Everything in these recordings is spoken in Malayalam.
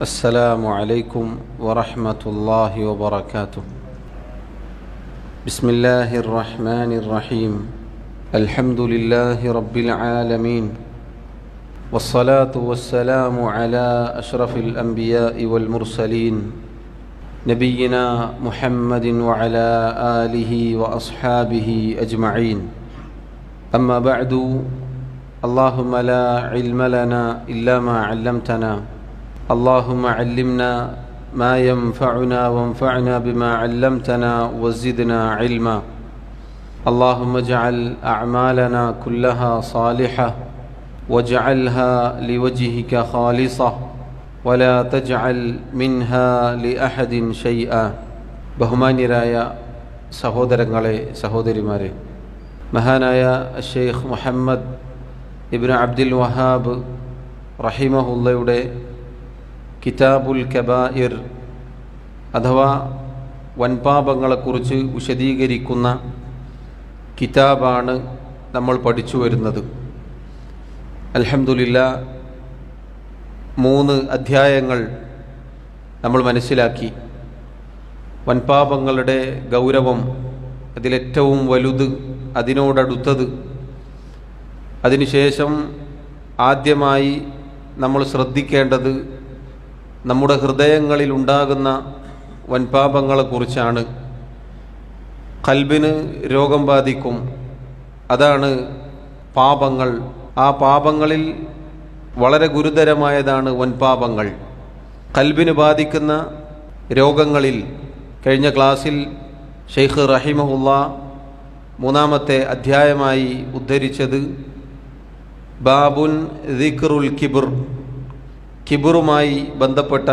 السلام عليكم ورحمة الله وبركاته. بسم الله الرحمن الرحيم. الحمد لله رب العالمين، والصلاة والسلام على أشرف الأنبياء والمرسلين نبينا محمد وعلى آله وأصحابه أجمعين. أما بعد، اللهم لا علم لنا إلا ما علمتنا، اللهم علمنا ما ينفعنا وانفعنا بما علمتنا وزدنا علما. اللهم اجعل أعمالنا كلها صالحة واجعلها لوجهك خالصة ولا تجعل منها لأحد شيئا. ബഹുമാന്യരായ സഹോദരങ്ങളെ, സഹോദരിമാരെ, മഹാനായ ഷെയ്ഖ് മുഹമ്മദ് ഇബ്നു അബ്ദുൽ വഹാബ് റഹിമഹുള്ളയുടെ കിതാബുൽ കബായിർ അഥവാ വൻപാപങ്ങളെക്കുറിച്ച് വിശദീകരിക്കുന്ന കിതാബാണ് നമ്മൾ പഠിച്ചു വരുന്നത്. അൽഹംദുലില്ലാഹ് 3 അധ്യായങ്ങൾ നമ്മൾ മനസ്സിലാക്കി. വൻപാപങ്ങളുടെ ഗൗരവം, അതിലേറ്റവും വലുത്, അതിനോടടുത്തത്. അതിനുശേഷം ആദ്യമായി നമ്മൾ ശ്രദ്ധിക്കേണ്ടത് നമ്മുടെ ഹൃദയങ്ങളിൽ ഉണ്ടാകുന്ന വൻപാപങ്ങളെക്കുറിച്ചാണ്. ഖൽബിന് രോഗം ബാധിക്കും, അതാണ് പാപങ്ങൾ. ആ പാപങ്ങളിൽ വളരെ ഗുരുതരമായതാണ് വൻപാപങ്ങൾ. ഖൽബിന് ബാധിക്കുന്ന രോഗങ്ങളിൽ കഴിഞ്ഞ ക്ലാസ്സിൽ ഷെയ്ഖ് റഹിമഹുല്ലാ 3-ാമത്തെ അധ്യായമായി ഉദ്ധരിച്ചത് ബാബുൻ ദിക്റുൽ കിബ്ർ, കിബറുമായി ബന്ധപ്പെട്ട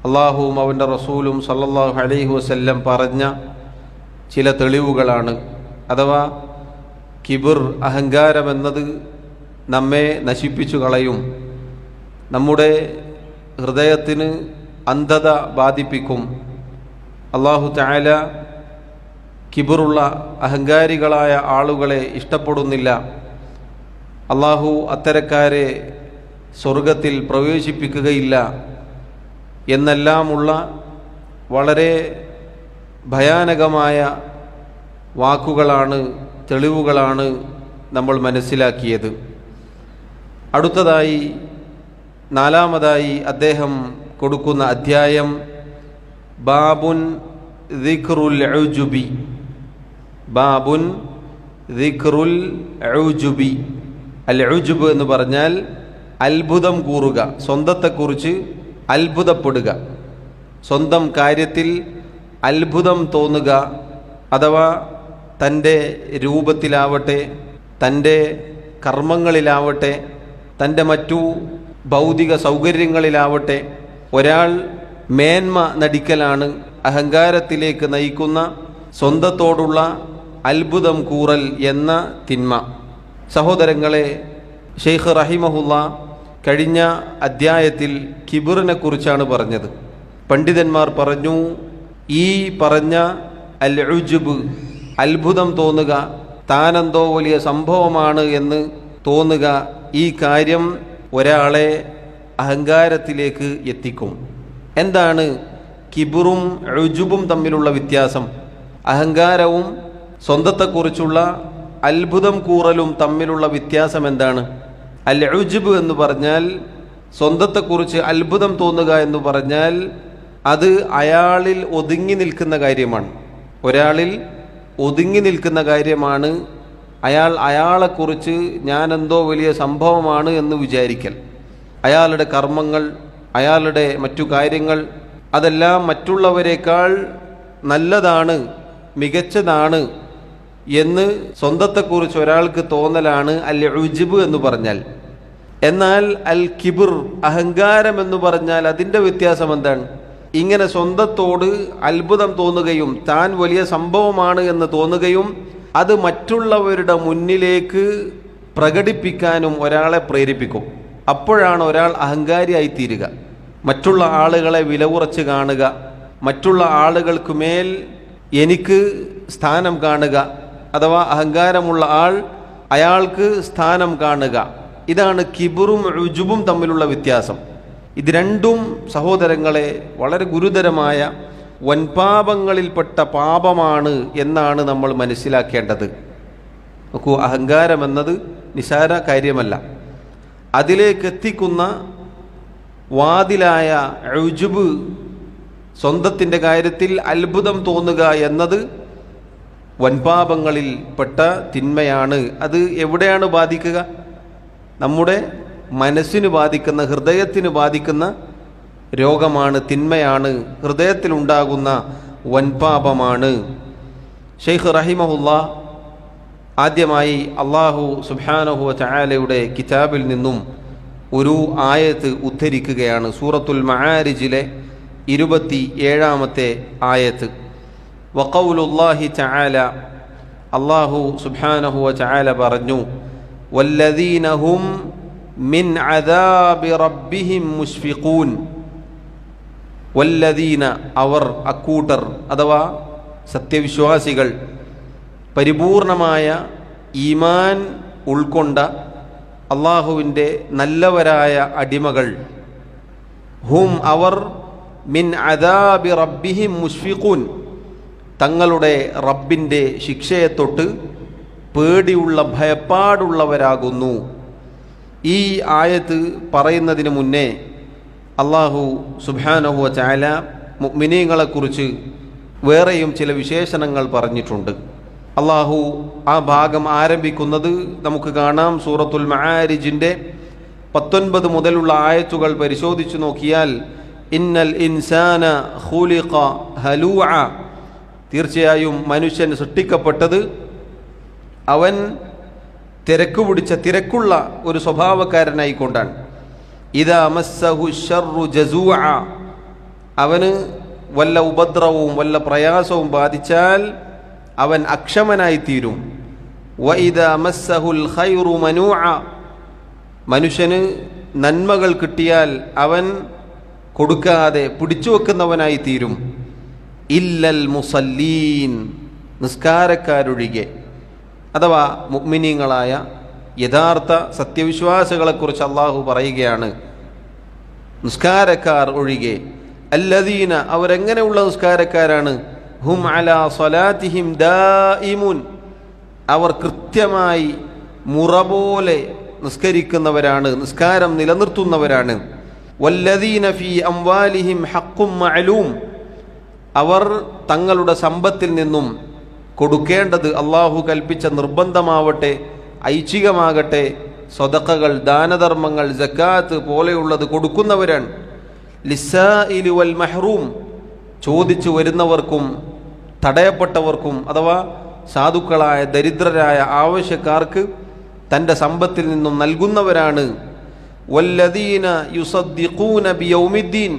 അള്ളാഹുവും അവൻ്റെ റസൂലും സല്ലല്ലാഹു അലൈഹി വസല്ലം പറഞ്ഞ ചില തെളിവുകളാണ്. അഥവാ കിബർ, അഹങ്കാരമെന്നത് നമ്മെ നശിപ്പിച്ചു കളയും, നമ്മുടെ ഹൃദയത്തിന് അന്ധത ബാധിപ്പിക്കും. അള്ളാഹു തആല കിബറുള്ള അഹങ്കാരികളായ ആളുകളെ ഇഷ്ടപ്പെടുന്നില്ല. അള്ളാഹു അത്തരക്കാരെ സ്വർഗത്തിൽ പ്രവേശിപ്പിക്കുകയില്ല എന്നെല്ലാമുള്ള വളരെ ഭയാനകമായ വാക്കുകളാണ്, തെളിവുകളാണ് നമ്മൾ മനസ്സിലാക്കിയത്. അടുത്തതായി 4-ാമതായി അദ്ദേഹം കൊടുക്കുന്ന അധ്യായം ബാബുൻ ദിക്റുൽ ഉജുബി. ബാബുൻ ദിക്റുൽ ഉജുബി. അൽ ഉജുബ് എന്ന് പറഞ്ഞാൽ അത്ഭുതം കൂറുക, സ്വന്തത്തെക്കുറിച്ച് അത്ഭുതപ്പെടുക, സ്വന്തം കാര്യത്തിൽ അത്ഭുതം തോന്നുക. അഥവാ തൻ്റെ രൂപത്തിലാവട്ടെ, തൻ്റെ കർമ്മങ്ങളിലാവട്ടെ, തൻ്റെ മറ്റു ഭൗതിക സൗകര്യങ്ങളിലാവട്ടെ ഒരാൾ മേന്മ നടിക്കലാണ് അഹങ്കാരത്തിലേക്ക് നയിക്കുന്ന സ്വന്തത്തോടുള്ള അത്ഭുതം കൂറൽ എന്ന തിന്മ. സഹോദരങ്ങളെ, ഷെയ്ഖ് റഹിമഹുല്ലാ കഴിഞ്ഞ അധ്യായത്തിൽ കിബറിനെ കുറിച്ചാണ് പറഞ്ഞത്. പണ്ഡിതന്മാർ പറഞ്ഞു, ഈ പറഞ്ഞ അൽ ഉജുബ്, അത്ഭുതം തോന്നുക, താനെന്തോ വലിയ സംഭവമാണ് എന്ന് തോന്നുക, ഈ കാര്യം ഒരാളെ അഹങ്കാരത്തിലേക്ക് എത്തിക്കും. എന്താണ് കിബറും ഉജുബും തമ്മിലുള്ള വ്യത്യാസം? അഹങ്കാരവും സ്വന്തത്തെക്കുറിച്ചുള്ള അത്ഭുതം കൂറലും തമ്മിലുള്ള വ്യത്യാസം എന്താണ്? അൽ ഉജുബ് എന്ന് പറഞ്ഞാൽ, സ്വന്തത്തെക്കുറിച്ച് അത്ഭുതം തോന്നുക എന്ന് പറഞ്ഞാൽ, അത് അയാളിൽ ഒതുങ്ങി നിൽക്കുന്ന കാര്യമാണ്. ഒരാളിൽ ഒതുങ്ങി നിൽക്കുന്ന കാര്യമാണ്. അയാളെക്കുറിച്ച് ഞാനെന്തോ വലിയ സംഭവമാണ് എന്ന് വിചാരിക്കൽ. അയാളുടെ കർമ്മങ്ങൾ, അയാളുടെ മറ്റു കാര്യങ്ങൾ, അതെല്ലാം മറ്റുള്ളവരെക്കാൾ നല്ലതാണ്, മികച്ചതാണ് എന്ന് സ്വന്തത്തെക്കുറിച്ച് ഒരാൾക്ക് തോന്നലാണ് അൽ ഉജുബ് എന്ന് പറഞ്ഞാൽ. എന്നാൽ അൽ കിബർ, അഹങ്കാരം എന്ന് പറഞ്ഞാൽ അതിൻ്റെ വ്യത്യാസം എന്താണ്? ഇങ്ങനെ സ്വന്തത്തോട് അത്ഭുതം തോന്നുകയും താൻ വലിയ സംഭവമാണ് എന്ന് തോന്നുകയും അത് മറ്റുള്ളവരുടെ മുന്നിലേക്ക് പ്രകടിപ്പിക്കാനും ഒരാളെ പ്രേരിപ്പിക്കും. അപ്പോഴാണ് ഒരാൾ അഹങ്കാരിയായി തീരുക. മറ്റുള്ള ആളുകളെ വില കുറച്ച് കാണുക, മറ്റുള്ള ആളുകൾക്ക് മേൽ എനിക്ക് സ്ഥാനം കാണുക, അഥവാ അഹങ്കാരമുള്ള ആൾ അയാൾക്ക് സ്ഥാനം കാണുക. ഇതാണ് കിബറും ഉജുബും തമ്മിലുള്ള വ്യത്യാസം. ഇത് രണ്ടും സഹോദരങ്ങളെ വളരെ ഗുരുതരമായ വൻപാപങ്ങളിൽപ്പെട്ട പാപമാണ് എന്നാണ് നമ്മൾ മനസ്സിലാക്കേണ്ടത്. നോക്കൂ, അഹങ്കാരം എന്നത് നിസാര കാര്യമല്ല. അതിലേക്ക് എത്തിക്കുന്ന വാതിലായ ഉജ്ബ്, സ്വന്തത്തിൻ്റെ കാര്യത്തിൽ അത്ഭുതം തോന്നുക എന്നത് വൻപാപങ്ങളിൽ പെട്ട തിന്മയാണ്. അത് എവിടെയാണ് ബാധിക്കുക? നമ്മുടെ മനസ്സിന് ബാധിക്കുന്ന, ഹൃദയത്തിന് ബാധിക്കുന്ന രോഗമാണ്, തിന്മയാണ്, ഹൃദയത്തിലുണ്ടാകുന്ന വൻപാപമാണ്. ഷെയ്ഖ് റഹിമഹുല്ലാ ആദ്യമായി അള്ളാഹു സുബ്ഹാനഹു വ തആലയുടെ കിതാബിൽ നിന്നും ഒരു ആയത്ത് ഉദ്ധരിക്കുകയാണ്. സൂറത്തുൽ മആരിജിലെ 27-ാമത്തെ ആയത്ത്. വഖൗലുല്ലാഹി തആല, അള്ളാഹു സുബ്ഹാനഹു വ തആല പറഞ്ഞു, വല്ലദീന ഹും മിൻ അദാബി റബ്ബിഹിം മുശ്ഫിഖൂൻ. വല്ലദീന, അവർ, അക്കൂട്ടർ അഥവാ സത്യവിശ്വാസികൾ, പരിപൂർണമായ ഈമാൻ ഉൾക്കൊണ്ട അള്ളാഹുവിൻ്റെ നല്ലവരായ അടിമകൾ, ഹും അവർ, മിൻ അദാബി റബ്ബിഹിം മുശ്ഫിഖൂൻ, തങ്ങളുടെ റബ്ബിൻ്റെ ശിക്ഷയെ തൊട്ട് പേടിയുള്ള, ഭയപ്പാടുള്ളവരാകുന്നു. ഈ ആയത്ത് പറയുന്നതിന് മുന്നേ അള്ളാഹു സുബ്ഹാനഹു വ തആല മുഅ്മിനീങ്ങളെക്കുറിച്ച് വേറെയും ചില വിശേഷണങ്ങൾ പറഞ്ഞിട്ടുണ്ട്. അള്ളാഹു ആ ഭാഗം ആരംഭിക്കുന്നത് നമുക്ക് കാണാം. സൂറത്തുൽ മആരിജിൻ്റെ 19 മുതലുള്ള ആയത്തുകൾ പരിശോധിച്ചു നോക്കിയാൽ, ഇന്നൽ ഇൻസാന ഖുലിഖ ഹലൂഅ, തീർച്ചയായും മനുഷ്യൻ സൃഷ്ടിക്കപ്പെട്ടത് അവൻ തിരക്കുള്ള ഒരു സ്വഭാവക്കാരനായിക്കൊണ്ടാണ്. ഇദാ മസ്സഹു ശർറു ജസൂഅ, അവന് വല്ല ഉപദ്രവവും വല്ല പ്രയാസവും ബാധിച്ചാൽ അവൻ അക്ഷമനായിത്തീരും. വഇദാ മസ്സഹുൽ ഖൈറു മനൂഅ, മനുഷ്യന് നന്മകൾ കിട്ടിയാൽ അവൻ കൊടുക്കാതെ പിടിച്ചു വെക്കുന്നവനായിത്തീരും. ഇല്ലൽ മുസല്ലീൻ, നിസ്കാരക്കാരൊഴികെ, അഥവാ മുഅ്മിനീങ്ങളായ യഥാർത്ഥ സത്യവിശ്വാസികളെക്കുറിച്ച് അള്ളാഹു പറയുകയാണ്, നിസ്കാരക്കാർ ഒഴികെ. അല്ലദീന, അവരെങ്ങനെയുള്ള നിസ്കാരക്കാരാണ്? ഹും അലാ സ്വലാത്തിഹിം ദായിമുൻ, അവർ കൃത്യമായി മുറ പോലെ നിസ്കരിക്കുന്നവരാണ്, നിസ്കാരം നിലനിർത്തുന്നവരാണ്. വല്ലദീന ഫീ അംവാലിഹിം ഹഖ്ഖും മഅലൂം, അവർ തങ്ങളുടെ സമ്പത്തിൽ നിന്നും കൊടുക്കേണ്ടത് അള്ളാഹു കൽപ്പിച്ച നിർബന്ധമാവട്ടെ ഐച്ഛികമാകട്ടെ സ്വതഖകൾ, ദാനധർമ്മങ്ങൾ, സക്കാത്ത് പോലെയുള്ളത് കൊടുക്കുന്നവരാണ്. ലിസ്സാഇലി വൽ മഹ്റൂം, ചോദിച്ചു വരുന്നവർക്കും തടയപ്പെട്ടവർക്കും അഥവാ സാധുക്കളായ ദരിദ്രരായ ആവശ്യക്കാർക്ക് തൻ്റെ സമ്പത്തിൽ നിന്നും നൽകുന്നവരാണ്. വല്ലദീന യുസദ്ദിഖൂന ബിയൗമിദ്ദീൻ,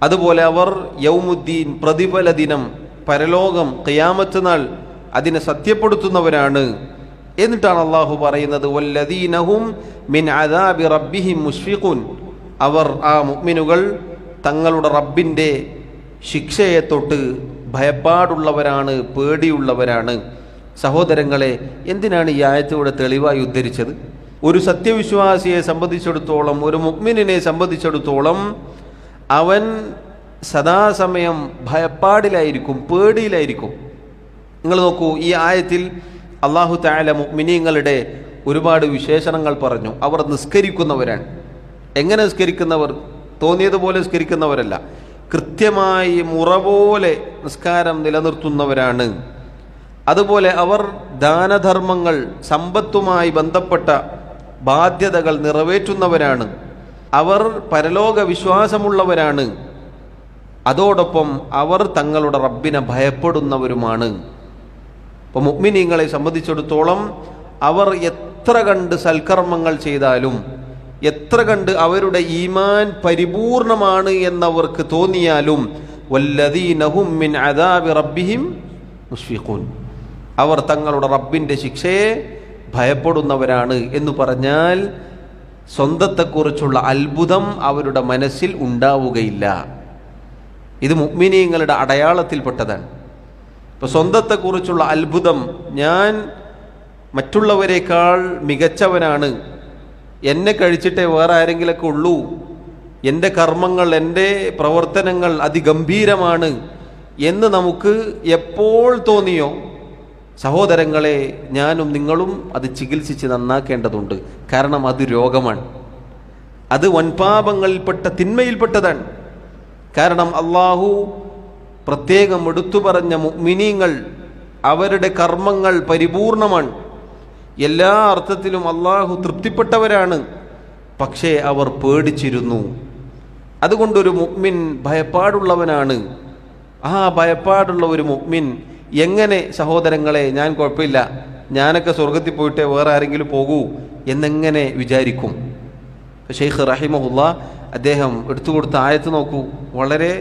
അതുപോലെ അവർ യൗമുദ്ദീൻ, പ്രതിഫല ദിനം, പരലോകം, ഖിയാമത്ത് നാൾ, അതിനെ സത്യപ്പെടുത്തുന്നവരാണ്. എന്നിട്ടാണ് അള്ളാഹു പറയുന്നത്, വല്ലദീനഹും മിൻ അദാബി റബ്ബിഹിം മുശ്ഫിഖൂൻ, അവർ, ആ മുഅ്മിനുകൾ, തങ്ങളുടെ റബ്ബിൻ്റെ ശിക്ഷയെ തൊട്ട് ഭയപ്പാടുള്ളവരാണ്, പേടിയുള്ളവരാണ്. സഹോദരങ്ങളെ, എന്തിനാണ് ഈ ആയത്തിലൂടെ തെളിവായി ഉദ്ധരിച്ചത്? ഒരു സത്യവിശ്വാസിയെ സംബന്ധിച്ചിടത്തോളം, ഒരു മുഅ്മിനിനെ സംബന്ധിച്ചിടത്തോളം അവൻ സദാസമയം ഭയപ്പാടിലായിരിക്കും, പേടിയിലായിരിക്കും. നിങ്ങൾ നോക്കൂ, ഈ ആയത്തിൽ അല്ലാഹു തആല മുഅ്മിനീങ്ങളുടെ ഒരുപാട് വിശേഷണങ്ങൾ പറഞ്ഞു. അവർ നിസ്കരിക്കുന്നവരാണ്. എങ്ങനെ നിസ്കരിക്കുന്നവർ? തോന്നിയതുപോലെ നിസ്കരിക്കുന്നവരല്ല, കൃത്യമായി മുറ പോലെ നിസ്കാരം നിലനിർത്തുന്നവരാണ്. അതുപോലെ അവർ ദാനധർമ്മങ്ങൾ, സമ്പത്തുമായി ബന്ധപ്പെട്ട ബാധ്യതകൾ നിറവേറ്റുന്നവരാണ്. അവർ പരലോക വിശ്വാസമുള്ളവരാണ്. അതോടൊപ്പം അവർ തങ്ങളുടെ റബ്ബിനെ ഭയപ്പെടുന്നവരുമാണ്. അപ്പോൾ മുഅ്മിനീങ്ങളെ സംബന്ധിച്ചിടത്തോളം അവർ എത്ര കണ്ട് സൽക്കർമ്മങ്ങൾ ചെയ്താലും, എത്ര കണ്ട് അവരുടെ ഈമാൻ പരിപൂർണമാണ് എന്നവർക്ക് തോന്നിയാലും, വല്ലദീന ഹും മിൻ അദാബി റബ്ബിഹിം മുശ്ഫിഖൂൻ, അവർ തങ്ങളുടെ റബ്ബിൻ്റെ ശിക്ഷയെ ഭയപ്പെടുന്നവരാണ് എന്ന് പറഞ്ഞാൽ സ്വന്തത്തെക്കുറിച്ചുള്ള അത്ഭുതം അവരുടെ മനസ്സിൽ ഉണ്ടാവുകയില്ല. ഇത് മുഅ്മിനീങ്ങളുടെ അടയാളത്തിൽപ്പെട്ടതാണ്. ഇപ്പോൾ സ്വന്തത്തെക്കുറിച്ചുള്ള അത്ഭുതം, ഞാൻ മറ്റുള്ളവരെക്കാൾ മികച്ചവനാണ്, എന്നെ കഴിച്ചിട്ടേ വേറെ ആരെങ്കിലൊക്കെ ഉള്ളൂ എൻ്റെ കർമ്മങ്ങൾ, എൻ്റെ പ്രവർത്തനങ്ങൾ അതിഗംഭീരമാണ് എന്ന് നമുക്ക് എപ്പോൾ തോന്നിയോ, സഹോദരങ്ങളെ, ഞാനും നിങ്ങളും അത് ചികിത്സിച്ച് നന്നാക്കേണ്ടതുണ്ട്. കാരണം അത് രോഗമാണ്, അത് വൻപാപങ്ങളിൽപ്പെട്ട തിന്മയിൽപ്പെട്ടതാണ്. കാരണം അള്ളാഹു പ്രത്യേകം എടുത്തു പറഞ്ഞ മുഅ്മിനീങ്ങൾ, അവരുടെ കർമ്മങ്ങൾ പരിപൂർണമാണ്, എല്ലാ അർത്ഥത്തിലും അള്ളാഹു തൃപ്തിപ്പെട്ടവരാണ്. പക്ഷേ അവർ പേടിച്ചിരുന്നു. അതുകൊണ്ടൊരു മുഅ്മിൻ ഭയപ്പാടുള്ളവനാണ്. ആ ഭയപ്പാടുള്ള ഒരു മുഅ്മിൻ എങ്ങനെ, സഹോദരങ്ങളെ, ഞാൻ കുഴപ്പമില്ല, ഞാനൊക്കെ സ്വർഗത്തിൽ പോയിട്ട് വേറെ ആരെങ്കിലും പോകൂ എന്നെങ്ങനെ വിചാരിക്കും? ഷെയ്ഖ് റഹിമഹുല്ലാ അദ്ദേഹം എടുത്തു കൊടുത്ത ആയത്ത് നോക്കൂ, വളരെ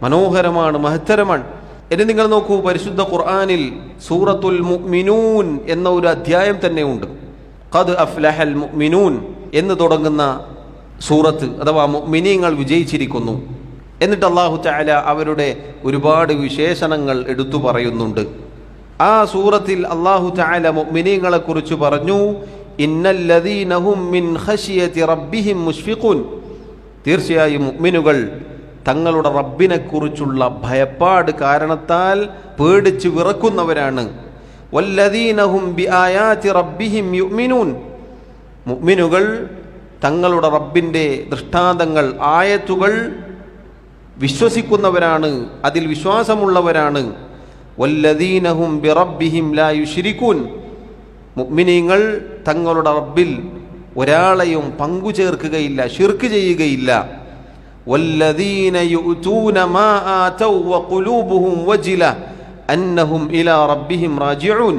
മനോഹരമാണ്, മഹത്തരമാണ്. ഇനി നിങ്ങൾ നോക്കൂ, പരിശുദ്ധ ഖുർആനിൽ സൂറത്തുൽ മുഅ്മിനൂൻ എന്ന ഒരു അധ്യായം തന്നെ ഉണ്ട്. ഖദ് അഫ്ലഹൽ മുഅ്മിനൂൻ എന്ന് തുടങ്ങുന്ന സൂറത്ത്, അഥവാ മുഅ്മിനീങ്ങൾ വിജയിച്ചിരിക്കുന്നു. എന്നിട്ട് അല്ലാഹു തആല അവരുടെ ഒരുപാട് വിശേഷണങ്ങൾ എടുത്തു പറയുന്നുണ്ട്. ആ സൂറത്തിൽ അല്ലാഹു തആല മുഅ്മിനീങ്ങളെ കുറിച്ച് പറഞ്ഞു, ഇന്നല്ലദീന ഹും മിൻ ഖശിയതി റബ്ബിഹിം മുശ്ഫിഖൂൻ. തീർച്ചയായും മുഅ്മിനുകൾ തങ്ങളുടെ റബ്ബിനെ കുറിച്ചുള്ള ഭയപ്പാട് കാരണത്താൽ പേടിച്ച് വിറക്കുന്നവരാണ്. വല്ലദീന ഹും ബിആയാതി റബ്ബിഹിം യുഅ്മിനൂൻ. മുഅ്മിനുകൾ തങ്ങളുടെ റബ്ബിൻ്റെ ദൃഷ്ടാന്തങ്ങൾ, ആയത്തുകൾ വിശ്വസിക്കുന്നവരാണ്, അതിൽ വിശ്വാസമുള്ളവരാണ്. വല്ലദീന ഹും ബിറബ്ബിഹിം ലാ യുശ്രികൂൻ. മുഅ്മിനീങ്ങൾ തങ്ങളുടെ റബ്ബിൽ ഒരാളെയും പങ്കുചേർക്കുകയില്ല, ശിർക്ക് ചെയ്യുകയില്ല. വല്ലദീന യുഅ്തൂന മാ ആതൗ വഖുലൂബുഹും വജില അന്നഹും ഇലാ റബ്ബിഹിം റാജിഊൻ.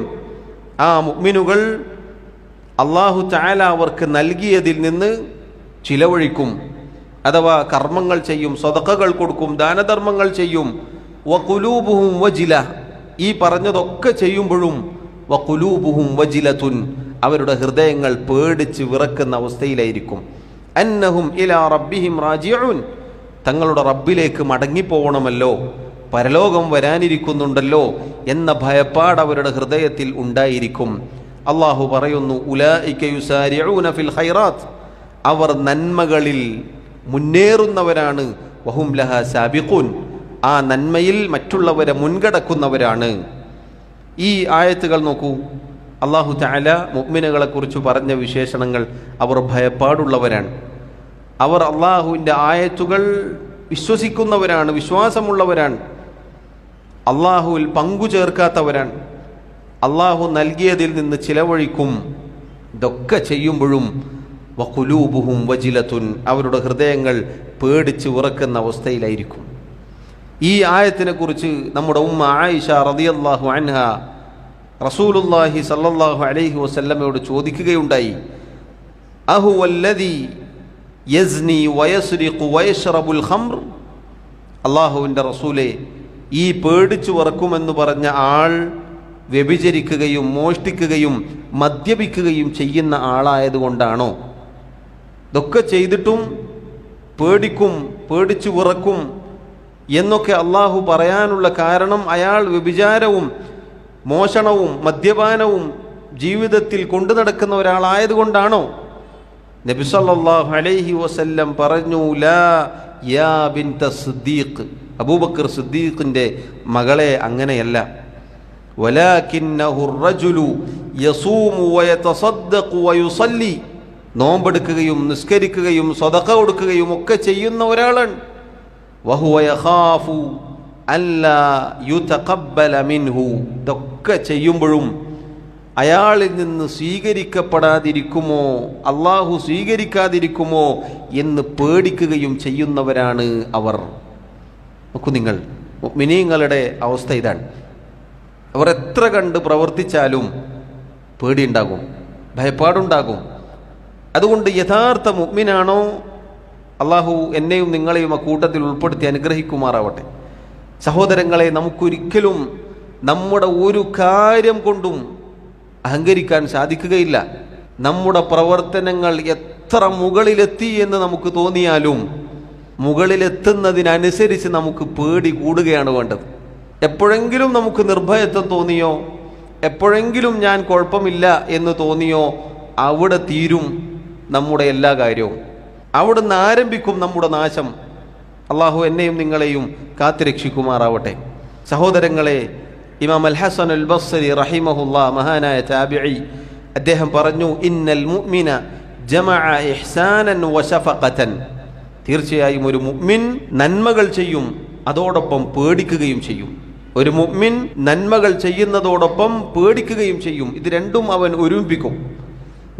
ആ മുഅ്മിനുകൾ അല്ലാഹു തആല അവർക്ക് നൽകിയതിൽ നിന്ന് ചിലവഴിക്കും, അഥവാ കർമ്മങ്ങൾ ചെയ്യും, സദഖകൾ കൊടുക്കും, ദാനധർമ്മങ്ങൾ ചെയ്യും. വഖുലൂബുഹും വജില. ഈ പറഞ്ഞതൊക്കെ ചെയ്യുമ്പോഴും വഖുലൂബുഹും വജിലത്തുൻ, അവരുടെ ഹൃദയങ്ങൾ പേടിച്ച് വിറക്കുന്ന അവസ്ഥയിലായിരിക്കും. അന്നഹും ഇലാ റബ്ബിഹിം റാജിഊൻ. തങ്ങളുടെ റബ്ബിലേക്ക് മടങ്ങിപ്പോകണമല്ലോ, പരലോകം വരാനിരിക്കുന്നുണ്ടല്ലോ എന്ന ഭയപ്പാട് അവരുടെ ഹൃദയത്തിൽ ഉണ്ടായിരിക്കും. അള്ളാഹു പറയുന്നു, ഉലൈക യുസാരിഊന ഫിൽ ഖൈറാത്ത്. അവർ നന്മകളിൽ മുന്നേറുന്നവരാണ്. വഹും ലഹാ സാബിഖൂൻ. ആ നന്മയിൽ മറ്റുള്ളവരെ മുൻകടക്കുന്നവരാണ്. ഈ ആയത്തുകൾ നോക്കൂ, അല്ലാഹു തആല മുഅ്മിനുകളെ കുറിച്ച് പറഞ്ഞ വിശേഷണങ്ങൾ. അവർ ഭയപ്പാടുള്ളവരാണ്, അവർ അള്ളാഹുവിൻ്റെ ആയത്തുകൾ വിശ്വസിക്കുന്നവരാണ്, വിശ്വാസമുള്ളവരാണ്, അള്ളാഹുവിൽ പങ്കു ചേർക്കാത്തവരാണ്, അള്ളാഹു നൽകിയതിൽ നിന്ന് ചിലവഴിക്കും. ഇതൊക്കെ ചെയ്യുമ്പോഴും വഖുലൂബുഹും വജിലത്തുൻ, അവരുടെ ഹൃദയങ്ങൾ പേടിച്ച് വിറക്കുന്ന അവസ്ഥയിലായിരിക്കും. ഈ ആയത്തിനെ കുറിച്ച് നമ്മുടെ ഉമ്മ ആയിഷ റളിയല്ലാഹു അൻഹ റസൂലുള്ളാഹി സല്ലല്ലാഹു അലൈഹി വസല്ലമയോട് ചോദിക്കുകയുണ്ടായി, അഹുവല്ലദീ യസ്നി വയസ്രിഖു വയശ്റബുൽ ഖംർ. അല്ലാഹുവിൻ്റെ റസൂലേ, ഈ പേടിച്ചു വിറക്കുമെന്ന് പറഞ്ഞ ആൾ വ്യഭിചരിക്കുകയും മോഷ്ടിക്കുകയും മദ്യപിക്കുകയും ചെയ്യുന്ന ആളായതുകൊണ്ടാണോ? ഇതൊക്കെ ചെയ്തിട്ടും പേടിക്കും, പേടിച്ചു വിറക്കും എന്നൊക്കെ അള്ളാഹു പറയാനുള്ള കാരണം അയാൾ വ്യഭിചാരവും മോഷണവും മദ്യപാനവും ജീവിതത്തിൽ കൊണ്ടു നടക്കുന്ന ഒരാളായതുകൊണ്ടാണോ? നബി സല്ലല്ലാഹു അലൈഹി വസല്ലം പറഞ്ഞു, ലാ യാ ബിൻത സിദ്ദീഖ്, അബൂബക്കർ സിദ്ദീഖിൻ്റെ മകളെ, അങ്ങനെയല്ല. വലാകിന്നഹു റജുലു യസൂമു വയതസദ്ദഖു വയുസല്ലി. നോമ്പെടുക്കുകയും നിസ്കരിക്കുകയും സദഖ കൊടുക്കുകയും ഒക്കെ ചെയ്യുന്ന ഒരാളാണ്. വഹുവ യഖാഫു അല്ലാ യുതഖബ്ബല മിൻഹു. ഇതൊക്കെ ചെയ്യുമ്പോഴും അയാളിൽ നിന്ന് സ്വീകരിക്കപ്പെടാതിരിക്കുമോ, അള്ളാഹു സ്വീകരിക്കാതിരിക്കുമോ എന്ന് പേടിക്കുകയും ചെയ്യുന്നവരാണ് അവർ. നോക്കൂ നിങ്ങൾ, മുഅ്മിനീങ്ങളുടെ അവസ്ഥ ഇതാണ്. അവർ എത്ര കണ്ട് പ്രവർത്തിച്ചാലും പേടിയുണ്ടാകും, ഭയപ്പാടുണ്ടാകും. അതുകൊണ്ട് യഥാർത്ഥ മുഅ്മിനാണോ, അള്ളാഹു എന്നെയും നിങ്ങളെയും ആ കൂട്ടത്തിൽ ഉൾപ്പെടുത്തി അനുഗ്രഹിക്കുമാറാവട്ടെ. സഹോദരങ്ങളെ, നമുക്കൊരിക്കലും നമ്മുടെ ഒരു കാര്യം കൊണ്ടും അഹങ്കരിക്കാൻ സാധിക്കുകയില്ല. നമ്മുടെ പ്രവർത്തനങ്ങൾ എത്ര മുകളിലെത്തി എന്ന് നമുക്ക് തോന്നിയാലും മുകളിലെത്തുന്നതിനനുസരിച്ച് നമുക്ക് പേടി കൂടുകയാണ് വേണ്ടത്. എപ്പോഴെങ്കിലും നമുക്ക് നിർഭയത്വം തോന്നിയോ, എപ്പോഴെങ്കിലും ഞാൻ കുഴപ്പമില്ല എന്ന് തോന്നിയോ, അവിടെ തീരും നമ്മുടെ എല്ലാ കാര്യവും. അവിടുന്ന് ആരംഭിക്കും നമ്മുടെ നാശം. അള്ളാഹു എന്നെയും നിങ്ങളെയും കാത്തുരക്ഷിക്കുമാറാവട്ടെ. സഹോദരങ്ങളെ, ഇമാം അൽ ഹസൻ അൽ ബസ്രി റഹിമഹുല്ലാ, മഹാനായ താബിഈ, അദ്ദേഹം പറഞ്ഞു, ഇന്നൽ മുഅ്മിന ജമഅ ഇഹ്സാനൻ വശഫഖതൻ. തീർച്ചയായും ഒരു മുഅ്മിൻ നന്മകൾ ചെയ്യും, അതോടൊപ്പം പേടിക്കുകയും ചെയ്യും. ഒരു മുഅ്മിൻ നന്മകൾ ചെയ്യുന്നതോടൊപ്പം പേടിക്കുകയും ചെയ്യും. ഇത് രണ്ടും അവൻ ഒരുമിപ്പിക്കും.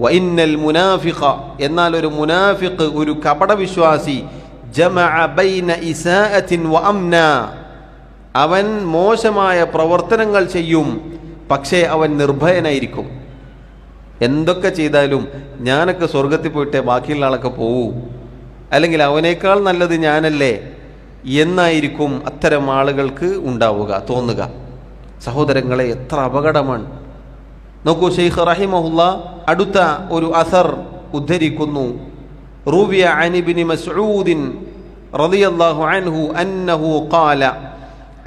വഇന്നൽ മുനാഫിഖ, എന്നാൽ ഒരു മുനാഫിഖ്, ഒരു കപടവിശ്വാസി, ജമഅ ബൈന ഇസാഅത്തിൻ വഅംന, അവൻ മോശമായ പ്രവർത്തനങ്ങൾ ചെയ്യും, പക്ഷേ അവൻ നിർഭയനായിരിക്കും. എന്തൊക്കെ ചെയ്താലും ഞാനൊക്കെ സ്വർഗത്തിൽ പോയിട്ടേ ബാക്കിയുള്ള ആളൊക്കെ പോവൂ, അല്ലെങ്കിൽ അവനേക്കാൾ നല്ലത് ഞാനല്ലേ എന്നായിരിക്കും അത്തരം ആളുകൾക്ക് ഉണ്ടാവുക, തോന്നുക. സഹോദരങ്ങളെ, എത്ര അപകടമാണ്. നോക്കൂ, ശൈഖ് റഹിമഹുല്ലാ അടുത്ത ഒരു അസർ ഉദ്ധരിക്കുന്നു. റൂവിയ അൻ ഇബ്നി മസ്ഊദ് റളിയല്ലാഹു അൻഹു അന്നഹു ഖാല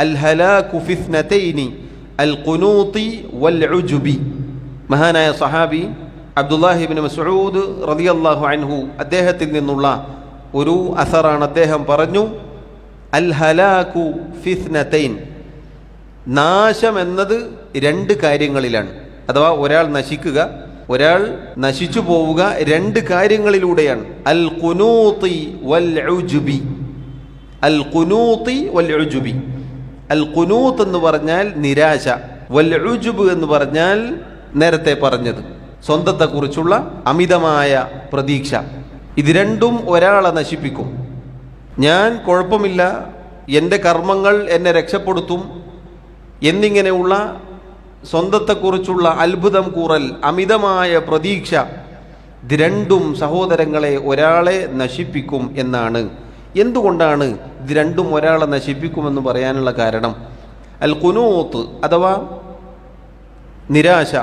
അൽ ഹലാകു ഫി ഇത്നതൈനി അൽ ഖുനൂതി വൽ ഉജ്ബി. മഹാനായ സഹാബി അബ്ദുല്ലാഹി ഇബ്നു മസ്ഊദ് റളിയല്ലാഹു അൻഹു, അദ്ദേഹത്തിൽ നിന്നുള്ള ഒരു അസറാണ്. അദ്ദേഹം പറഞ്ഞു, അൽ ഹലാകു ഫി ഇത്നതൈൻ, നാശം എന്നത് രണ്ട് കാര്യങ്ങളിലാണ്. അഥവാ ഒരാൾ നശിക്കുക, ഒരാൾ നശിച്ചു പോവുക രണ്ട് കാര്യങ്ങളിലൂടെയാണ്. അൽ ഖുനൂതി വൽ ഉജ്ബി. അൽ ഖുനൂതി വൽ ഉജ്ബി. അൽ ഖുനൂത്ത് എന്ന് പറഞ്ഞാൽ നിരാശ, വൽ ഉജ്ബ് എന്ന് പറഞ്ഞാൽ നേരത്തെ പറഞ്ഞത് സ്വന്തത്തെക്കുറിച്ചുള്ള അമിതമായ പ്രതീക്ഷ. ഇത് രണ്ടും ഒരാളെ നശിപ്പിക്കും. ഞാൻ കുഴപ്പമില്ല, എൻ്റെ കർമ്മങ്ങൾ എന്നെ രക്ഷപ്പെടുത്തും എന്നിങ്ങനെയുള്ള സ്വന്തത്തെക്കുറിച്ചുള്ള അത്ഭുതം കൂറൽ, അമിതമായ പ്രതീക്ഷ, ഇത് രണ്ടും സഹോദരങ്ങളെ ഒരാളെ നശിപ്പിക്കും എന്നാണ്. എന്തുകൊണ്ടാണ് ഇത് രണ്ടും ഒരാളെ നശിപ്പിക്കുമെന്ന് പറയാനുള്ള കാരണം? അൽ ഖുനൂത്ത് അഥവാ നിരാശ.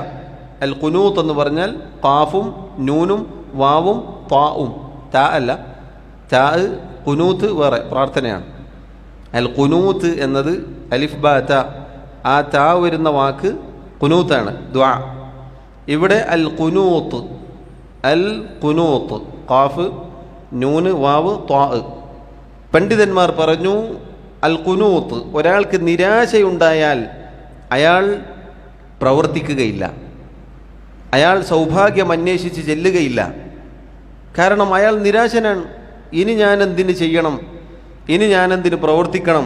അൽ ഖുനൂത്ത് എന്ന് പറഞ്ഞാൽ ഖാഫും നൂനും വാവും താഉം. താ അല്ല, താ ഖുനൂത്ത് വേറെ പ്രാർത്ഥനയാണ്. അൽ ഖുനൂത്ത് എന്നത് അലിഫ് ബാ ത, ആ താ വരുന്ന വാക്ക് ഖുനൂത്താണ്, ദുആ. ഇവിടെ അൽ ഖുനൂത്ത്, അൽ ഖുനൂത്ത്, ഖാഫ് നൂന് വാവ് ത്വാ. പണ്ഡിതന്മാർ പറഞ്ഞു, അൽ ഖുനൂത്ത്, ഒരാൾക്ക് നിരാശയുണ്ടായാൽ അയാൾ പ്രവർത്തിക്കുകയില്ല, അയാൾ സൗഭാഗ്യം അന്വേഷിച്ച് ചെല്ലുകയില്ല. കാരണം അയാൾ നിരാശനാണ്. ഇനി ഞാൻ എന്തിന് ചെയ്യണം, ഇനി ഞാൻ എന്തിന് പ്രവർത്തിക്കണം,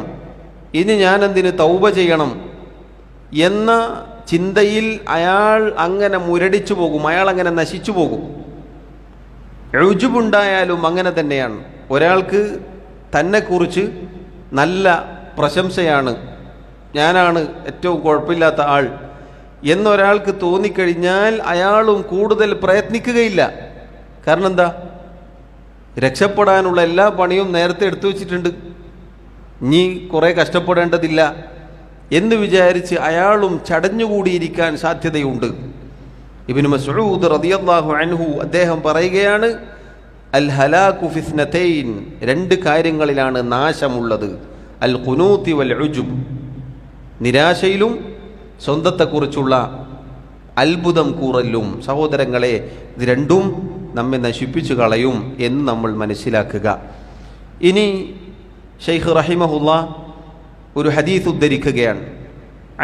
ഇനി ഞാൻ എന്തിന് തൗബ ചെയ്യണം എന്ന ചിന്തയിൽ അയാൾ അങ്ങനെ മുരടിച്ചു പോകും, അയാൾ അങ്ങനെ നശിച്ചു പോകും. ഉജ്ബുണ്ടായാലും അങ്ങനെ തന്നെയാണ്. ഒരാൾക്ക് തന്നെക്കുറിച്ച് നല്ല പ്രശംസയാണ്, ഞാനാണ് ഏറ്റവും കുഴപ്പമില്ലാത്ത ആൾ എന്നൊരാൾക്ക് തോന്നിക്കഴിഞ്ഞാൽ അയാളും കൂടുതൽ പ്രയത്നിക്കുകയില്ല. കാരണം എന്താ? രക്ഷപ്പെടാനുള്ള എല്ലാ പണിയും നേരത്തെ എടുത്തു വച്ചിട്ടുണ്ട്, ഇനി കുറേ കഷ്ടപ്പെടേണ്ടതില്ല എന്ന് വിചാരിച്ച് അയാളും ചടഞ്ഞുകൂടിയിരിക്കാൻ സാധ്യതയുണ്ട്. ഇബ്നു മസ്ഊദ് റളിയല്ലാഹു അൻഹു അദ്ദേഹം പറയുകയാണ്, അൽ ഹലാകു ഫി ഇത്നതൈൻ, രണ്ട് കാര്യങ്ങളിലാണ് നാശമുള്ളത്. അൽ ഖുനൂതി വൽ ഉജ്ബ്, നിരാശയിലും സ്വന്തത്തെക്കുറിച്ചുള്ള അത്ഭുതം കൂറലും. സഹോദരങ്ങളെ, ഇത് രണ്ടും നമ്മെ നശിപ്പിച്ചു കളയും എന്ന് നമ്മൾ മനസ്സിലാക്കുക. ഇനി ശൈഖ് റഹിമഹുല്ലാ ഒരു ഹദീസ് ഉദ്ധരിക്കുകയാണ്.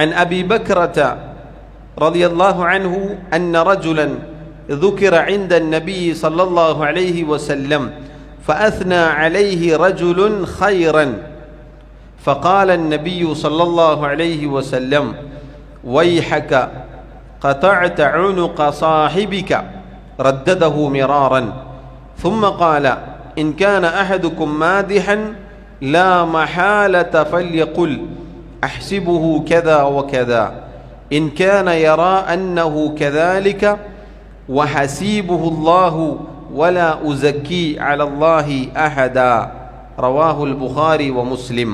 അൻ അബീ ബക്റത റളിയല്ലാഹു അൻഹു അന്ന റജുലൻ ذكر عند النبي صلى الله عليه وسلم فأثنى عليه رجل خيرا فقال النبي صلى الله عليه وسلم ويحك قطعت عنق صاحبك ردده مرارا ثم قال إن كان أحدكم مادحا لا محالة فليقل أحسبه كذا وكذا إن كان يرى أنه كذلك وحسيبه الله ولا أزكي على الله أحدا رواه البخاري ومسلم.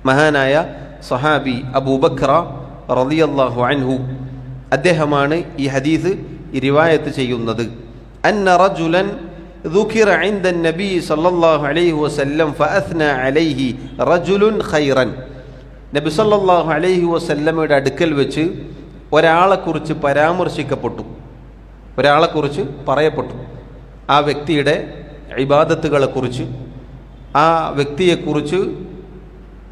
മഹാനായ സഹാബി അബൂബക്ര റളിയല്ലാഹു അൻഹു അദ്ദേഹമാണ് ഈ ഹദീസ് റിവായത്ത് ചെയ്യുന്നത്. അന്ന റജുലൻ ذكر عند النبي صلى الله عليه وسلم فأثنى عليه رجل خيرا. നബി സല്ലല്ലാഹു അലൈഹി വസല്ലമയുടെ അടുക്കൽ വെച്ച് ഒരാളെക്കുറിച്ച് പരാമർശിക്കപ്പെട്ടു, ഒരാളെക്കുറിച്ച് പറയപ്പെട്ടു. ആ വ്യക്തിയുടെ ഇബാദത്തുകളെക്കുറിച്ച്, ആ വ്യക്തിയെക്കുറിച്ച്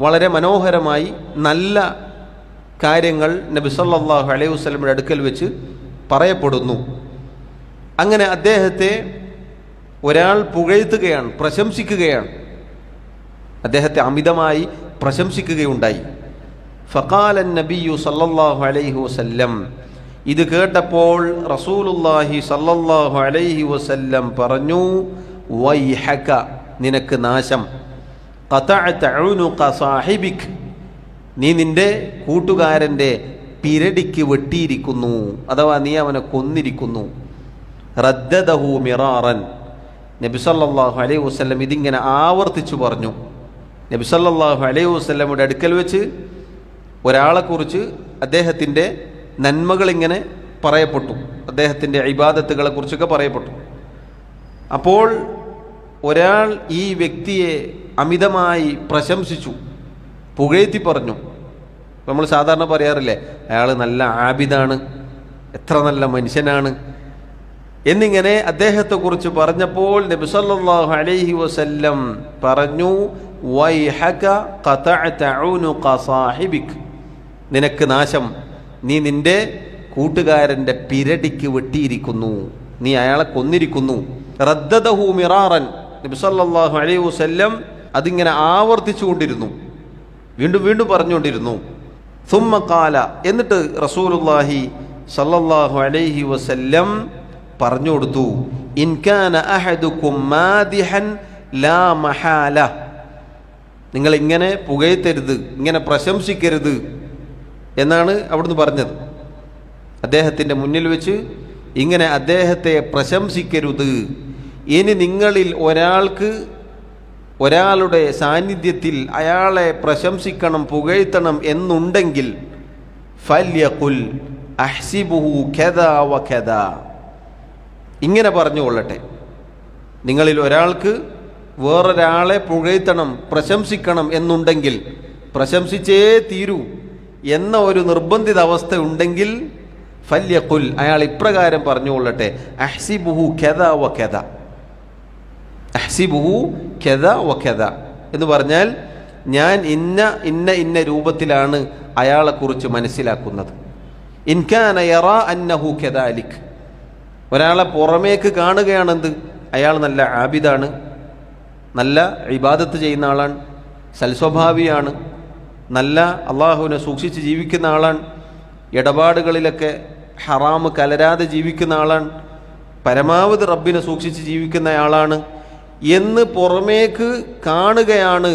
വളരെ മനോഹരമായി നല്ല കാര്യങ്ങൾ നബി സല്ലല്ലാഹു അലൈഹി വസല്ലമയുടെ അടുക്കൽ വെച്ച് പറയപ്പെടുന്നു. അങ്ങനെ അദ്ദേഹത്തെ ഒരാൾ പുകഴ്ത്തുകയാണ്, പ്രശംസിക്കുകയാണ്, അദ്ദേഹത്തെ അമിതമായി പ്രശംസിക്കുകയുണ്ടായി. ഫഖാല നബിയു സല്ലല്ലാഹു അലൈഹി വസല്ലം, ഇത് കേട്ടപ്പോൾ റസൂലുള്ളാഹി സല്ലല്ലാഹു അലൈഹി വസല്ലം പറഞ്ഞു, വൈഹക, നിനക്ക് നാശം, ഖതഅത ഉനുഖ സാഹിബിക്, നീ നിന്റെ കൂട്ടുകാരൻ്റെ പിരടിക്ക് വെട്ടിയിരിക്കുന്നു, അഥവാ നീ അവനെ കൊന്നിരിക്കുന്നു. റദ്ദദഹു മിറാറൻ, നബി സല്ലല്ലാഹു അലൈഹി വസല്ലം ഇതിങ്ങനെ ആവർത്തിച്ചു പറഞ്ഞു. നബി സല്ലല്ലാഹു അലൈഹി വസല്ലമയുടെ അടുക്കൽ വെച്ച് ഒരാളെക്കുറിച്ച് അദ്ദേഹത്തിൻ്റെ നന്മകളിങ്ങനെ പറയപ്പെട്ടു, അദ്ദേഹത്തിൻ്റെ ഇബാദത്തുകളെക്കുറിച്ചൊക്കെ പറയപ്പെട്ടു. അപ്പോൾ ഒരാൾ ഈ വ്യക്തിയെ അമിതമായി പ്രശംസിച്ചു, പുകഴ്ത്തി പറഞ്ഞു. നമ്മൾ സാധാരണ പറയാറില്ലേ, അയാൾ നല്ല ആബിദാണ്, എത്ര നല്ല മനുഷ്യനാണ് എന്നിങ്ങനെ അദ്ദേഹത്തെക്കുറിച്ച് പറഞ്ഞപ്പോൾ നബി സല്ലല്ലാഹു അലൈഹി വസല്ലം പറഞ്ഞു, വൈഹക ഖതഅത ഉനുഖ സാഹിബിക്, നിനക്ക് നാശം, നീ നിന്റെ കൂട്ടുകാരൻ്റെ പിരടിക്ക് വെട്ടിയിരിക്കുന്നു, നീ അയാളെ കൊന്നിരിക്കുന്നു. റദ്ദദഹു മിറാറൻ, നബി സല്ലല്ലാഹു അലൈഹി വസല്ലം അതിങ്ങനെ ആവർത്തിച്ചു കൊണ്ടിരുന്നു, വീണ്ടും വീണ്ടും പറഞ്ഞുകൊണ്ടിരുന്നു. സുമ്മ ഖാല, എന്നിട്ട് റസൂലുള്ളാഹി സല്ലല്ലാഹു അലൈഹി വസല്ലം പറഞ്ഞു കൊടുത്തു, ഇൻ കാന അഹദുകും മാദിഹൻ ലാ മഹാല, നിങ്ങൾ ഇങ്ങനെ പുകഴ്ത്തരുത്, ഇങ്ങനെ പ്രശംസിക്കരുത് എന്നാണ് അവിടുന്ന് പറഞ്ഞത്. അദ്ദേഹത്തിൻ്റെ മുന്നിൽ വെച്ച് ഇങ്ങനെ അദ്ദേഹത്തെ പ്രശംസിക്കരുത്. ഇനി നിങ്ങളിൽ ഒരാൾക്ക് ഒരാളുടെ സാന്നിധ്യത്തിൽ അയാളെ പ്രശംസിക്കണം, പുകഴ്ത്തണം എന്നുണ്ടെങ്കിൽ ഫല്യഖുൽ അഹ്സിബുഹു കദാ വകദാ, ഇങ്ങനെ പറഞ്ഞുകൊള്ളട്ടെ, നിങ്ങളിൽ ഒരാൾക്ക് വേറൊരാളെ പുകഴ്ത്തണം, പ്രശംസിക്കണം എന്നുണ്ടെങ്കിൽ, പ്രശംസിച്ചേ തീരൂ എന്ന ഒരു നിർബന്ധിത അവസ്ഥ ഉണ്ടെങ്കിൽ ഫല്യഖുൽ, അയാൾ ഇപ്രകാരം പറഞ്ഞുകൊള്ളട്ടെ, അഹ്സിബുഹു കദാ വകദാ, അഹ്സിബുഹു കദാ വകദാ എന്ന് പറഞ്ഞാൽ ഞാൻ ഇന്ന ഇന്ന ഇന്ന രൂപത്തിലാണ് അയാളെക്കുറിച്ച് മനസ്സിലാക്കുന്നത്. ഇൻ കാന യറാ അന്നഹു കദാലിക്, ഒരാളെ പുറമേക്ക് കാണുകയാണെന്ത്, അയാൾ നല്ല ആബിദാണ്, നല്ല ഇബാദത്ത് ചെയ്യുന്ന ആളാണ്, സൽസ്വഭാവിയാണ്, നല്ല അള്ളാഹുവിനെ സൂക്ഷിച്ച് ജീവിക്കുന്ന ആളാണ്, ഇടപാടുകളിലൊക്കെ ഹറാമ് കലരാതെ ജീവിക്കുന്ന ആളാണ്, പരമാവധി റബ്ബിനെ സൂക്ഷിച്ച് ജീവിക്കുന്ന ആളാണ് എന്ന് പുറമേക്ക് കാണുകയാണ്.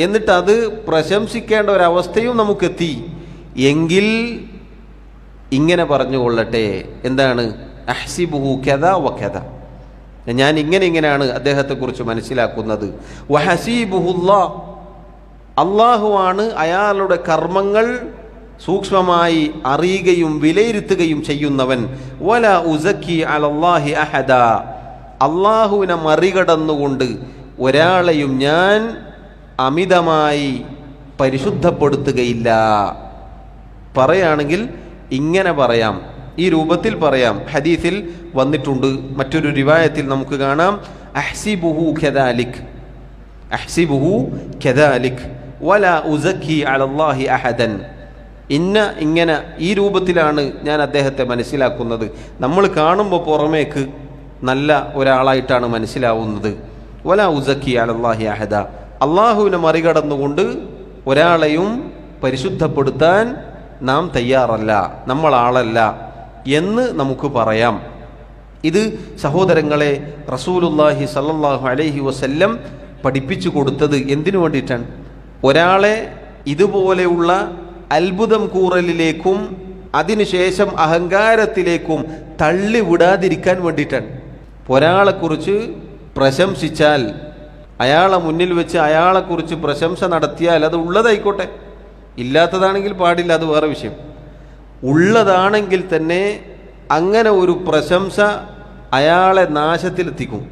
എന്നിട്ട് അത് പ്രശംസിക്കേണ്ട ഒരവസ്ഥയും നമുക്കെത്തി എങ്കിൽ ഇങ്ങനെ പറഞ്ഞുകൊള്ളട്ടെ, എന്താണ്, അഹ്സിബുഹു കദാ വകദാ, ഞാൻ ഇങ്ങനെയാണ് അദ്ദേഹത്തെക്കുറിച്ച് മനസ്സിലാക്കുന്നത്. വഹസീബുഹുല്ലാഹ്, അള്ളാഹുവാണ് അയാളുടെ കർമ്മങ്ങൾ സൂക്ഷ്മമായി അറിയുകയും വിലയിരുത്തുകയും ചെയ്യുന്നവൻ. വല ഉസക്കി അലല്ലാഹി അഹദ, അള്ളാഹുവിനെ മറികടന്നുകൊണ്ട് ഒരാളെയും ഞാൻ അമിതമായി പരിശുദ്ധപ്പെടുത്തുകയില്ല. പറയുകയാണെങ്കിൽ ഇങ്ങനെ പറയാം, ഈ രൂപത്തിൽ പറയാം. ഹദീസിൽ വന്നിട്ടുണ്ട്, മറ്റൊരു റിവായത്തിൽ നമുക്ക് കാണാം, അഹ്സിബുഹു കദാലിക്, അഹ്സിബുഹു കദാലിക് വല ഉസക്കി അലല്ലാഹി അഹദൻ, ഇങ്ങനെ ഈ രൂപത്തിലാണ് ഞാൻ അദ്ദേഹത്തെ മനസ്സിലാക്കുന്നത്. നമ്മൾ കാണുമ്പോൾ പുറമേക്ക് നല്ല ഒരാളായിട്ടാണ് മനസ്സിലാവുന്നത്. വല ഉസക്കി അലല്ലാഹി അഹദ, അള്ളാഹുവിനെ മറികടന്നുകൊണ്ട് ഒരാളെയും പരിശുദ്ധപ്പെടുത്താൻ നാം തയ്യാറല്ല, നമ്മളാളല്ല എന്ന് നമുക്ക് പറയാം. ഇത് സഹോദരങ്ങളെ റസൂലുള്ളാഹി സല്ലല്ലാഹു അലൈഹി വസല്ലം പഠിപ്പിച്ചു കൊടുത്തത് എന്തിനു വേണ്ടിയിട്ടാണ്? ഒരാളെ ഇതുപോലെയുള്ള അത്ഭുതം കൂറലിലേക്കും അതിനുശേഷം അഹങ്കാരത്തിലേക്കും തള്ളിവിടാതിരിക്കാൻ വേണ്ടിയിട്ടാണ്. ഒരാളെക്കുറിച്ച് പ്രശംസിച്ചാൽ, അയാളെ മുന്നിൽ വെച്ച് അയാളെക്കുറിച്ച് പ്രശംസ നടത്തിയാൽ അത് ഉള്ളതായിക്കോട്ടെ, ഇല്ലാത്തതാണെങ്കിൽ പാടില്ല, അത് വേറെ വിഷയം. ഉള്ളതാണെങ്കിൽ തന്നെ അങ്ങനെ ഒരു പ്രശംസ അയാളെ നാശത്തിലെത്തിക്കും,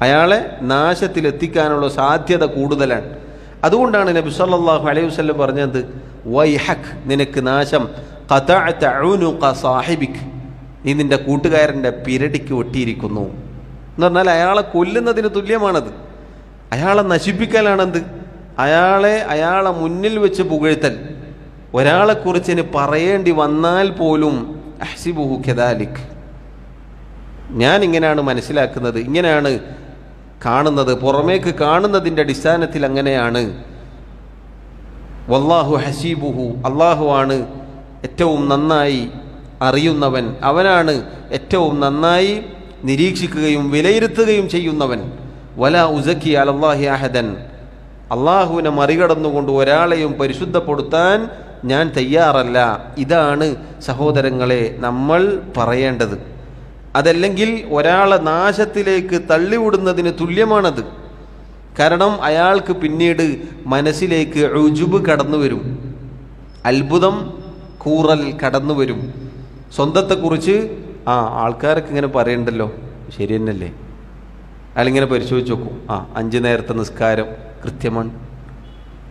അയാളെ നാശത്തിലെത്തിക്കാനുള്ള സാധ്യത കൂടുതലാണ്. അതുകൊണ്ടാണ് നബി സല്ലല്ലാഹു അലൈഹി വസല്ലം പറഞ്ഞത്, വൈഹക്, നിനക്ക് നാശം, ഖതഅത ഉനുഖ സാഹിബിക്, നീ നിന്റെ കൂട്ടുകാരൻ്റെ പിരടിക്ക് വെട്ടിയിരിക്കുന്നു. എന്ന് പറഞ്ഞാൽ അയാളെ കൊല്ലുന്നതിന് തുല്യമാണത്. അയാളെ നശിപ്പിക്കലാണെന്ത്? അയാളെ മുന്നിൽ വെച്ച് പുകഴ്ത്തൽ. ഒരാളെക്കുറിച്ച് ഇനി പറയേണ്ടി വന്നാൽ പോലും അഹ്സിബുഹു കദാലിക്, ഞാൻ ഇങ്ങനെയാണ് മനസ്സിലാക്കുന്നത്, ഇങ്ങനെയാണ് കാണുന്നത്, പുറമേക്ക് കാണുന്നതിൻ്റെ അടിസ്ഥാനത്തിൽ അങ്ങനെയാണ്. വല്ലാഹു ഹസീബുഹു, അള്ളാഹുവാണ് ഏറ്റവും നന്നായി അറിയുന്നവൻ, അവനാണ് ഏറ്റവും നന്നായി നിരീക്ഷിക്കുകയും വിലയിരുത്തുകയും ചെയ്യുന്നവൻ. വലാ ഉസക്കി അലല്ലാഹി അഹദൻ, അള്ളാഹുവിനെ മറികടന്നുകൊണ്ട് ഒരാളെയും പരിശുദ്ധപ്പെടുത്താൻ ഞാൻ തയ്യാറല്ല. ഇതാണ് സഹോദരങ്ങളെ നമ്മൾ പറയേണ്ടത്. അതല്ലെങ്കിൽ ഒരാളെ നാശത്തിലേക്ക് തള്ളിവിടുന്നതിന് തുല്യമാണത്. കാരണം അയാൾക്ക് പിന്നീട് മനസ്സിലേക്ക് ഉജുബ് കടന്നു വരും, അത്ഭുതം കൂറൽ കടന്നു വരും. സ്വന്തത്തെക്കുറിച്ച് ആൾക്കാരൊക്കെ ഇങ്ങനെ പറയണ്ടല്ലോ, ശരി തന്നെയല്ലേ, അയാളിങ്ങനെ പരിശോധിച്ച് നോക്കും, 5 നേരത്തെ നിസ്കാരം കൃത്യമാണ്,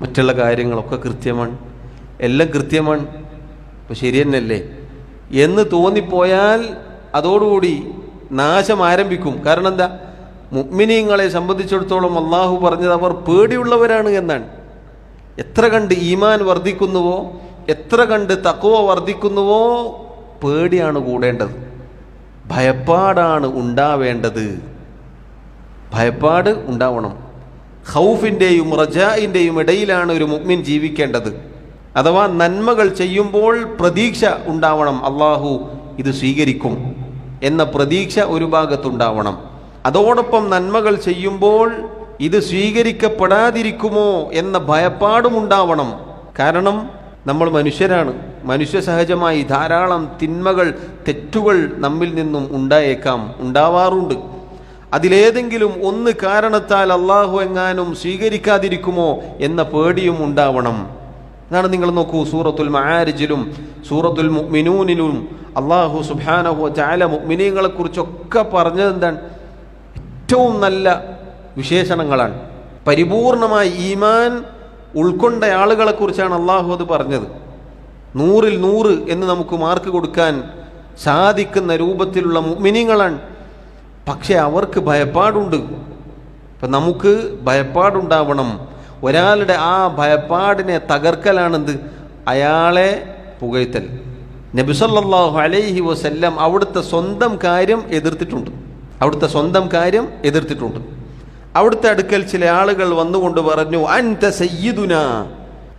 മറ്റുള്ള കാര്യങ്ങളൊക്കെ കൃത്യമാണ്, എല്ലാം കൃത്യമാണ്, അപ്പോൾ ശരി തന്നെയല്ലേ എന്ന് തോന്നിപ്പോയാൽ അതോടുകൂടി നാശം ആരംഭിക്കും. കാരണം എന്താ? മുഅ്മിനീങ്ങളെ സംബന്ധിച്ചിടത്തോളം അള്ളാഹു പറഞ്ഞത് അവർ പേടിയുള്ളവരാണ് എന്നാണ്. എത്ര കണ്ട് ഈമാൻ വർദ്ധിക്കുന്നുവോ, എത്ര കണ്ട് തഖ്വ വർദ്ധിക്കുന്നുവോ, പേടിയാണ് കൂടേണ്ടത്, ഭയപ്പാടാണ് ഉണ്ടാവേണ്ടത്. ഭയപ്പാട് ഉണ്ടാവണം. ഖൗഫിൻ്റെയും റജാഇൻ്റെയും ഇടയിലാണ് ഒരു മുഅ്മിൻ ജീവിക്കേണ്ടത്. അഥവാ നന്മകൾ ചെയ്യുമ്പോൾ പ്രതീക്ഷ ഉണ്ടാവണം, അള്ളാഹു ഇത് സ്വീകരിക്കും എന്ന പ്രതീക്ഷ ഒരു ഭാഗത്തുണ്ടാവണം. അതോടൊപ്പം നന്മകൾ ചെയ്യുമ്പോൾ ഇത് സ്വീകരിക്കപ്പെടാതിരിക്കുമോ എന്ന ഭയപ്പാടും ഉണ്ടാവണം. കാരണം നമ്മൾ മനുഷ്യരാണ്, മനുഷ്യ സഹജമായി ധാരാളം തിന്മകൾ, തെറ്റുകൾ നമ്മിൽ നിന്നും ഉണ്ടായേക്കാം, ഉണ്ടാവാറുണ്ട്. അതിലേതെങ്കിലും ഒന്ന് കാരണത്താൽ അള്ളാഹു എങ്ങാനും സ്വീകരിക്കാതിരിക്കുമോ എന്ന പേടിയും ഉണ്ടാവണം. അതാണ് നിങ്ങൾ നോക്കൂ, സൂറത്തുൽ മആരിജിലും സൂറത്തുൽ മുഅ്മിനൂനിലും അള്ളാഹു സുബ്ഹാനഹു വ തആല മുഅ്മിനീങ്ങളെ കുറിച്ചൊക്കെ പറഞ്ഞത് എന്താണ്? ഏറ്റവും നല്ല വിശേഷണങ്ങളാണ്. പരിപൂർണമായി ഈമാൻ ഉൾക്കൊണ്ട ആളുകളെ കുറിച്ചാണ് അള്ളാഹു അത് പറഞ്ഞത്. 100ൽ 100 എന്ന് നമുക്ക് മാർക്ക് കൊടുക്കാൻ സാധിക്കുന്ന രൂപത്തിലുള്ള മുഅ്മിനീങ്ങളാണ്. പക്ഷെ അവർക്ക് ഭയപ്പാടുണ്ട്. അപ്പം നമുക്ക് ഭയപ്പാടുണ്ടാവണം. ഒരാളുടെ ആ ഭയപ്പാടിനെ തകർക്കലാണെന്ത്? അയാളെ പുകഴ്ത്തൽ. നബി സല്ലല്ലാഹു അലൈഹി വസല്ലം അവിടുത്തെ സ്വന്തം കാര്യം എതിർത്തിട്ടുണ്ട്. അവിടുത്തെ അടുക്കൽ ചില ആളുകൾ വന്നുകൊണ്ട് പറഞ്ഞു, അൻത സയ്യിദുന,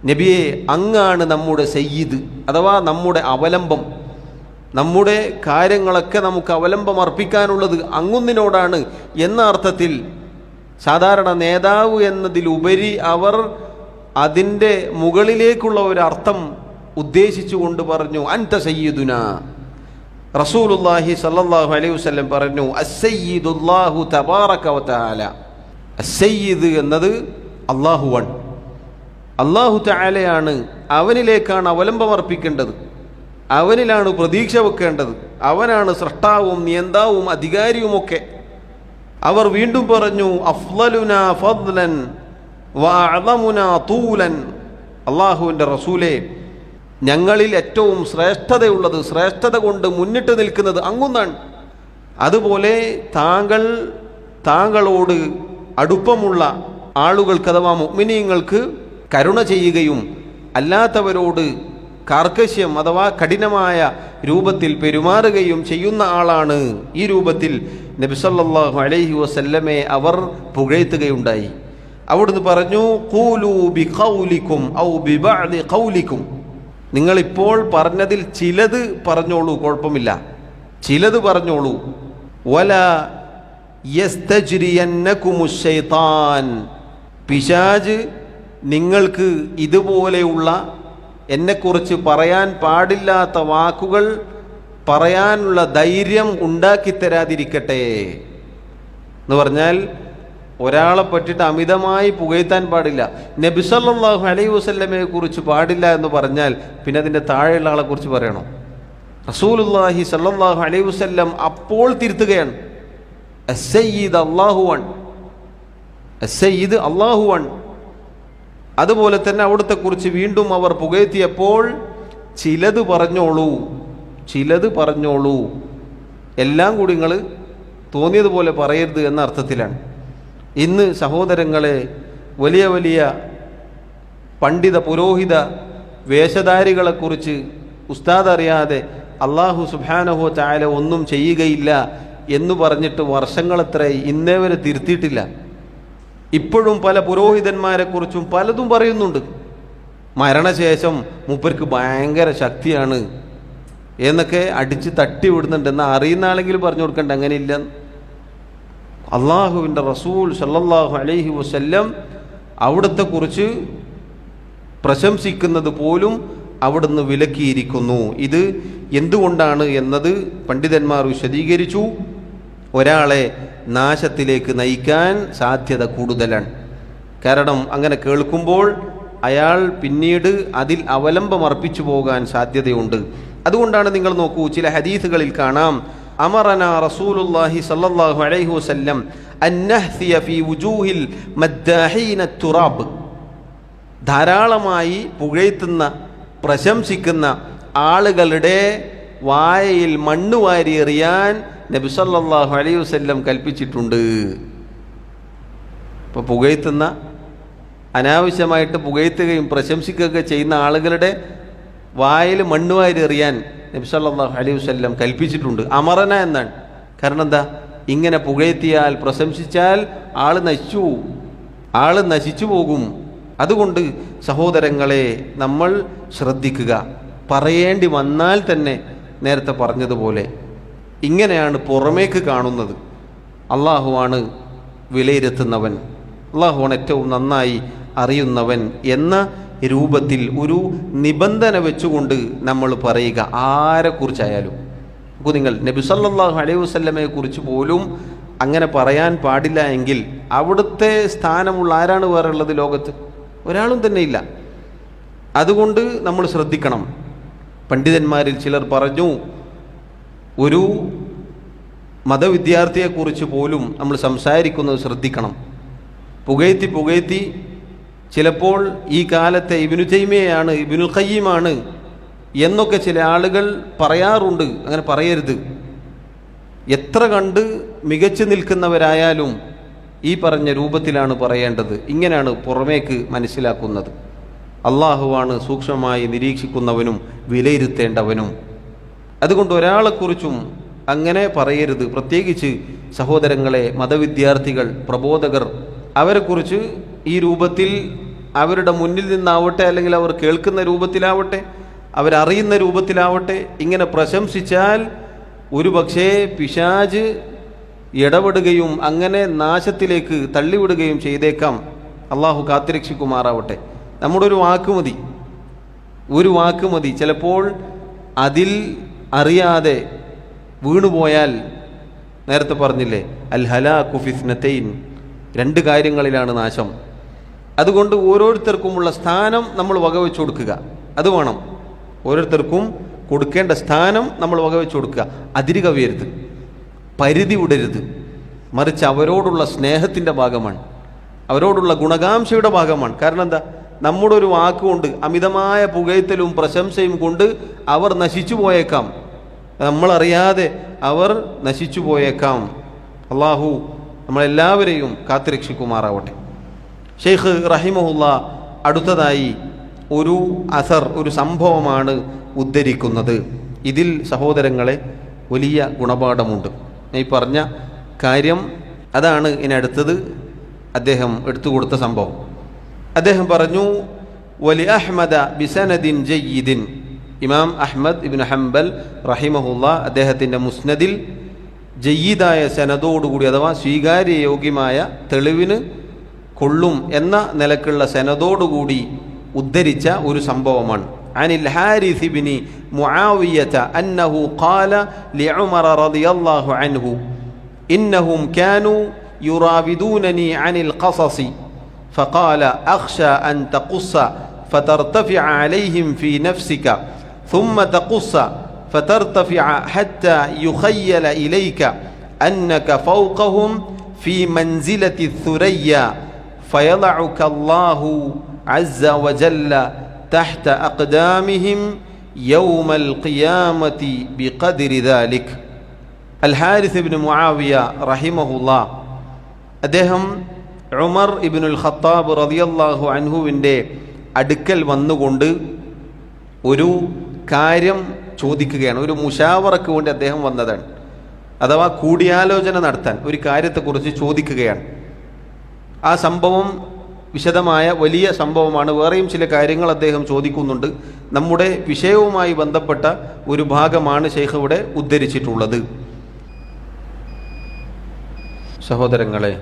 നബിയെ അങ്ങാണ് നമ്മുടെ സയ്യിദ്, അഥവാ നമ്മുടെ അവലംബം. നമ്മുടെ കാര്യങ്ങളൊക്കെ നമുക്ക് അവലംബം അർപ്പിക്കാനുള്ളത് അങ്ങുന്നിനോടാണ് എന്ന അർത്ഥത്തിൽ, സാധാരണ നേതാവ് എന്നതിലുപരി അവർ അതിൻ്റെ മുകളിലേക്കുള്ള ഒരു അർത്ഥം ഉദ്ദേശിച്ചുകൊണ്ട് പറഞ്ഞു, അൻത സയ്യിദുന. റസൂലുള്ളാഹി സ്വല്ലല്ലാഹു അലൈഹി വസല്ലം പറഞ്ഞു, അസ്സയ്യിദുല്ലാഹു തബാറക വ തആല. അസ്സയ്യിദ് എന്നത് അല്ലാഹുവാണ്, അല്ലാഹു തആലയാണ്. അവനിലേക്കാണ് അവലംബം അർപ്പിക്കേണ്ടത്, അവനിലാണ് പ്രതീക്ഷ വെക്കേണ്ടത്. അവനാണ് സൃഷ്ടാവും നിയന്താവും അധികാരിയുമൊക്കെ. അവർ വീണ്ടും പറഞ്ഞു, അഫ്ളലുനാ ഫദ്ലൻ വ അഅ്ളമുനാ തൂലൻ. അല്ലാഹുവിൻ്റെ റസൂലേ, ഞങ്ങളിൽ ഏറ്റവും ശ്രേഷ്ഠതയുള്ളത്, ശ്രേഷ്ഠത കൊണ്ട് മുന്നിട്ട് നിൽക്കുന്നത് അങ്ങുന്നാണ്. അതുപോലെ താങ്കളോട് അടുപ്പമുള്ള ആളുകൾക്ക് അഥവാ മുഅ്മിനീങ്ങൾക്ക് കരുണ ചെയ്യുകയും അല്ലാത്തവരോട് കാർക്കശ്യം അഥവാ കഠിനമായ രൂപത്തിൽ പെരുമാറുകയും ചെയ്യുന്ന ആളാണ്. ഈ രൂപത്തിൽ നബി സല്ലല്ലാഹു അലൈഹി വസല്ലമയെ അവർ പുകഴ്ത്തുകയുണ്ടായി. അവിടുന്ന് പറഞ്ഞു, ഖൂലൂ ബിഖൗലിക്കും ഔ ബിബഅദി ഖൗലിക്കും. നിങ്ങളിപ്പോൾ പറഞ്ഞതിൽ ചിലത് പറഞ്ഞോളൂ, കുഴപ്പമില്ല, ചിലത് പറഞ്ഞോളൂ. വലാ യസ്തജ്രിയന്നകുമുശ് ശൈത്താൻ. പിശാച് നിങ്ങൾക്ക് ഇതുപോലെയുള്ള എന്നെക്കുറിച്ച് പറയാൻ പാടില്ലാത്ത വാക്കുകൾ പറയാനുള്ള ധൈര്യം ഉണ്ടാക്കിത്തരാതിരിക്കട്ടെ എന്ന് പറഞ്ഞാൽ, ഒരാളെ പറ്റിയിട്ട് അമിതമായി പുകഴ്ത്താൻ പാടില്ല. നബി സല്ലല്ലാഹു അലൈഹി വസല്ലമയെ കുറിച്ച് പാടില്ല എന്ന് പറഞ്ഞാൽ പിന്നെ അതിൻ്റെ താഴെയുള്ള ആളെ കുറിച്ച് പറയണോ? റസൂലുള്ളാഹി സല്ലല്ലാഹു അലൈഹി വസല്ലം അപ്പോൾ തിരുത്തുകയാണ്, അസ്സയ്യിദ് അല്ലാഹുവാണ്, അസ്സയ്യിദ് അല്ലാഹുവാണ്. അതുപോലെ തന്നെ അവിടുത്തെ കുറിച്ച് വീണ്ടും അവർ പുകഴ്ത്തിയപ്പോൾ ചിലത് പറഞ്ഞോളൂ, എല്ലാം കൂടി നിങ്ങൾ തോന്നിയതുപോലെ പറയരുത് എന്ന അർത്ഥത്തിലാണ്. ഇന്ന് സഹോദരങ്ങളെ, വലിയ വലിയ പണ്ഡിത പുരോഹിത വേഷധാരികളെക്കുറിച്ച് ഉസ്താദ് അറിയാതെ അള്ളാഹു സുബ്ഹാനഹു വ തആല ഒന്നും ചെയ്യുകയില്ല എന്ന് പറഞ്ഞിട്ട് വർഷങ്ങളെത്രയായി, ഇന്നേ വരെ തിരുത്തിയിട്ടില്ല. ഇപ്പോഴും പല പുരോഹിതന്മാരെക്കുറിച്ചും പലതും പറയുന്നുണ്ട്. മരണശേഷം മൂപ്പർക്ക് ഭയങ്കര ശക്തിയാണ് എന്നൊക്കെ അടിച്ച് തട്ടി വിടുന്നുണ്ട്. എന്നാൽ അറിയുന്ന ആളെങ്കിലും പറഞ്ഞു കൊടുക്കണ്ട, അങ്ങനെയില്ല. അള്ളാഹുവിൻ്റെ റസൂൽ സല്ലല്ലാഹു അലൈഹി വസല്ലം അവിടുത്തെ കുറിച്ച് പ്രശംസിക്കുന്നത് പോലും അവിടുന്ന് വിലക്കിയിരിക്കുന്നു. ഇത് എന്തുകൊണ്ടാണ് എന്നത് പണ്ഡിതന്മാർ വിശദീകരിച്ചു. ഒരാളെ നാശത്തിലേക്ക് നയിക്കാൻ സാധ്യത കൂടുതലാണ്. കാരണം അങ്ങനെ കേൾക്കുമ്പോൾ അയാൾ പിന്നീട് അതിൽ അവലംബമർപ്പിച്ചു പോകാൻ സാധ്യതയുണ്ട്. അതുകൊണ്ടാണ് നിങ്ങൾ നോക്കൂ, ചില ഹദീസുകളിൽ കാണാം, അമറന റസൂലുള്ളാഹി സല്ലല്ലാഹു അലൈഹി വസല്ലം അൻ നഹ്സിയ ഫീ വുജൂഹിൽ മദ്ദാഹീന തുറാബ്. ധാരാളമായി പുകഴ്ത്തുന്ന പ്രശംസിക്കുന്ന ആളുകളുടെ വായയിൽ മണ്ണ് വാരി എറിയാൻ നബി സല്ലല്ലാഹു അലൈഹി വസല്ലം കൽപ്പിച്ചിട്ടുണ്ട്. ഇപ്പോൾ പുകഴ്ത്തുന്ന, അനാവശ്യമായിട്ട് പുകഴ്ത്തുകയും പ്രശംസിക്കുകയൊക്കെ ചെയ്യുന്ന ആളുകളുടെ വായിൽ മണ്ണ് വാരി എറിയാൻ നബി സല്ലല്ലാഹു അലൈഹി വസല്ലം കൽപ്പിച്ചിട്ടുണ്ട്. അമറന എന്നാണ്. കാരണം എന്താ? ഇങ്ങനെ പുകഴ്ത്തിയാൽ, പ്രശംസിച്ചാൽ ആള് നശിച്ചു പോകും. അതുകൊണ്ട് സഹോദരങ്ങളെ, നമ്മൾ ശ്രദ്ധിക്കുക. പറയേണ്ടി വന്നാൽ തന്നെ നേരത്തെ പറഞ്ഞതുപോലെ ഇങ്ങനെയാണ് പുറമേക്ക് കാണുന്നത്. അള്ളാഹുവാണ് വിലയിരുത്തുന്നവൻ, അള്ളാഹുവാണ് ഏറ്റവും നന്നായി അറിയുന്നവൻ എന്ന രൂപത്തിൽ ഒരു നിബന്ധന വെച്ചുകൊണ്ട് നമ്മൾ പറയുക. ആരെക്കുറിച്ചായാലും നിങ്ങൾ നബി സല്ലല്ലാഹു അലൈഹി വസല്ലമയെ കുറിച്ച് പോലും അങ്ങനെ പറയാൻ പാടില്ല എങ്കിൽ അവിടുത്തെ സ്ഥാനമുള്ള ആരാണ് വേറെ ഉള്ളത് ലോകത്ത്? ഒരാളും തന്നെ ഇല്ല. അതുകൊണ്ട് നമ്മൾ ശ്രദ്ധിക്കണം. പണ്ഡിതന്മാരിൽ ചിലർ പറഞ്ഞു, ഒരു മതവിദ്യാർത്ഥിയെക്കുറിച്ച് പോലും നമ്മൾ സംസാരിക്കുന്നത് ശ്രദ്ധിക്കണം. പുകഴ്ത്തി ചിലപ്പോൾ ഈ കാലത്തെ ഇബ്നു തൈമിയയാണ്, ഇബ്നുൽ ഖയ്യിമാണ് എന്നൊക്കെ ചില ആളുകൾ പറയാറുണ്ട്. അങ്ങനെ പറയരുത്. എത്ര കണ്ട് മികച്ചു നിൽക്കുന്നവരായാലും ഈ പറഞ്ഞ രൂപത്തിലാണ് പറയേണ്ടത്. ഇങ്ങനെയാണ് പുറമേക്ക് മനസ്സിലാക്കുന്നത്. അള്ളാഹുവാണ് സൂക്ഷ്മമായി നിരീക്ഷിക്കുന്നവനും വിലയിരുത്തേണ്ടവനും. അതുകൊണ്ട് ഒരാളെക്കുറിച്ചും അങ്ങനെ പറയരുത്. പ്രത്യേകിച്ച് സഹോദരങ്ങളെ, മതവിദ്യാർത്ഥികൾ, പ്രബോധകർ, അവരെക്കുറിച്ച് ഈ രൂപത്തിൽ അവരുടെ മുന്നിൽ നിന്നാവട്ടെ, അല്ലെങ്കിൽ അവർ കേൾക്കുന്ന രൂപത്തിലാവട്ടെ, അവരറിയുന്ന രൂപത്തിലാവട്ടെ, ഇങ്ങനെ പ്രശംസിച്ചാൽ ഒരു പക്ഷേ പിശാച് ഇടപെടുകയും അങ്ങനെ നാശത്തിലേക്ക് തള്ളിവിടുകയും ചെയ്തേക്കാം. അള്ളാഹു കാത്തുരക്ഷിക്കുമാറാവട്ടെ. നമ്മുടെ ഒരു വാക്ക് മതി ചിലപ്പോൾ അതിൽ അറിയാതെ വീണുപോയാൽ, നേരത്തെ പറഞ്ഞില്ലേ, അൽ ഹലാഖു ഫിസ്നതൈൻ, 2 കാര്യങ്ങളിലാണ് നാശം. അതുകൊണ്ട് ഓരോരുത്തർക്കുമുള്ള സ്ഥാനം നമ്മൾ വകവെച്ചു കൊടുക്കുക. അത് വേണം. ഓരോരുത്തർക്കും കൊടുക്കേണ്ട സ്ഥാനം നമ്മൾ വകവെച്ചു കൊടുക്കുക. അതിര് കവിയരുത്, പരിധി വിടരുത്. മറിച്ച് അവരോടുള്ള സ്നേഹത്തിൻ്റെ ഭാഗമാണ്, അവരോടുള്ള ഗുണകാംക്ഷയുടെ ഭാഗമാണ്. കാരണം എന്താ? നമ്മുടെ ഒരു വാക്കുകൊണ്ട്, അമിതമായ പുകഴ്ത്തലും പ്രശംസയും കൊണ്ട് അവർ നശിച്ചു പോയേക്കാം. നമ്മളറിയാതെ അവർ നശിച്ചു പോയേക്കാം. അള്ളാഹു നമ്മളെല്ലാവരെയും കാത്തുരക്ഷിക്കുമാറാവട്ടെ. ഷെയ്ഖ് റഹിമഹുല്ല അടുത്തതായി ഒരു ഒരു സംഭവമാണ് ഉദ്ധരിക്കുന്നത്. ഇതിൽ സഹോദരങ്ങളെ വലിയ ഗുണപാഠമുണ്ട്. ഈ പറഞ്ഞ കാര്യം അതാണ്. ഇനി അടുത്തത് അദ്ദേഹം എടുത്തുകൊടുത്ത സംഭവം. അദ്ദേഹം പറഞ്ഞു, വലി അഹ്മദ ബിസനദിൻ ജയ്യിദിൻ. ഇമാം അഹ്മദ് ഇബ്നു ഹംബൽ റഹിമഹുല്ല അദ്ദേഹത്തിൻ്റെ മുസ്നദിൽ ജയ്യിദായ സനദോടുകൂടി, അഥവാ സ്വീകാര്യയോഗ്യമായ തെളിവിന് കൊള്ളും എന്ന നിലക്കുള്ള സനദോടുകൂടി ഉദ്ധരിച്ച ഒരു സംഭവമാണ്. അനിൽ ഹാരിസ് ഇബ്നി മുആവിയത അന്നഹു ഖാല ലിഉമർ റളിയല്ലാഹു അൻഹു ഇന്നഹും കാനൂ യുറാവിദൂനനി അനിൽ ഖസസി فقال أخشى أن تقص فترتفع عليهم في نفسك ثم تقص فترتفع حتى يخيل إليك أنك فوقهم في منزلة الثريا فيضعك الله عز وجل تحت أقدامهم يوم القيامة بقدر ذلك. അൽ ഹാരിസ് ഇബ്നു മുആവിയ റഹിമഹുല്ലാ അദ്ദേഹം ഉമർ ഇബ്നുൽ ഖത്താബ് റളിയല്ലാഹു അൻഹുവിൻ്റെ അടുക്കൽ വന്നുകൊണ്ട് ഒരു കാര്യം ചോദിക്കുകയാണ്. ഒരു മുശാവറക്ക് വേണ്ടി അദ്ദേഹം വന്നതാണ്, അഥവാ കൂടിയാലോചന നടത്താൻ ഒരു കാര്യത്തെക്കുറിച്ച് ചോദിക്കുകയാണ്. ആ സംഭവം വിശദമായ വലിയ സംഭവമാണ്. വേറെയും ചില കാര്യങ്ങൾ അദ്ദേഹം ചോദിക്കുന്നുണ്ട്. നമ്മുടെ വിഷയവുമായി ബന്ധപ്പെട്ട ഒരു ഭാഗമാണ് ശൈഖ് ഇവിടെ ഉദ്ധരിച്ചിട്ടുള്ളത്. സഹോദരങ്ങളെ,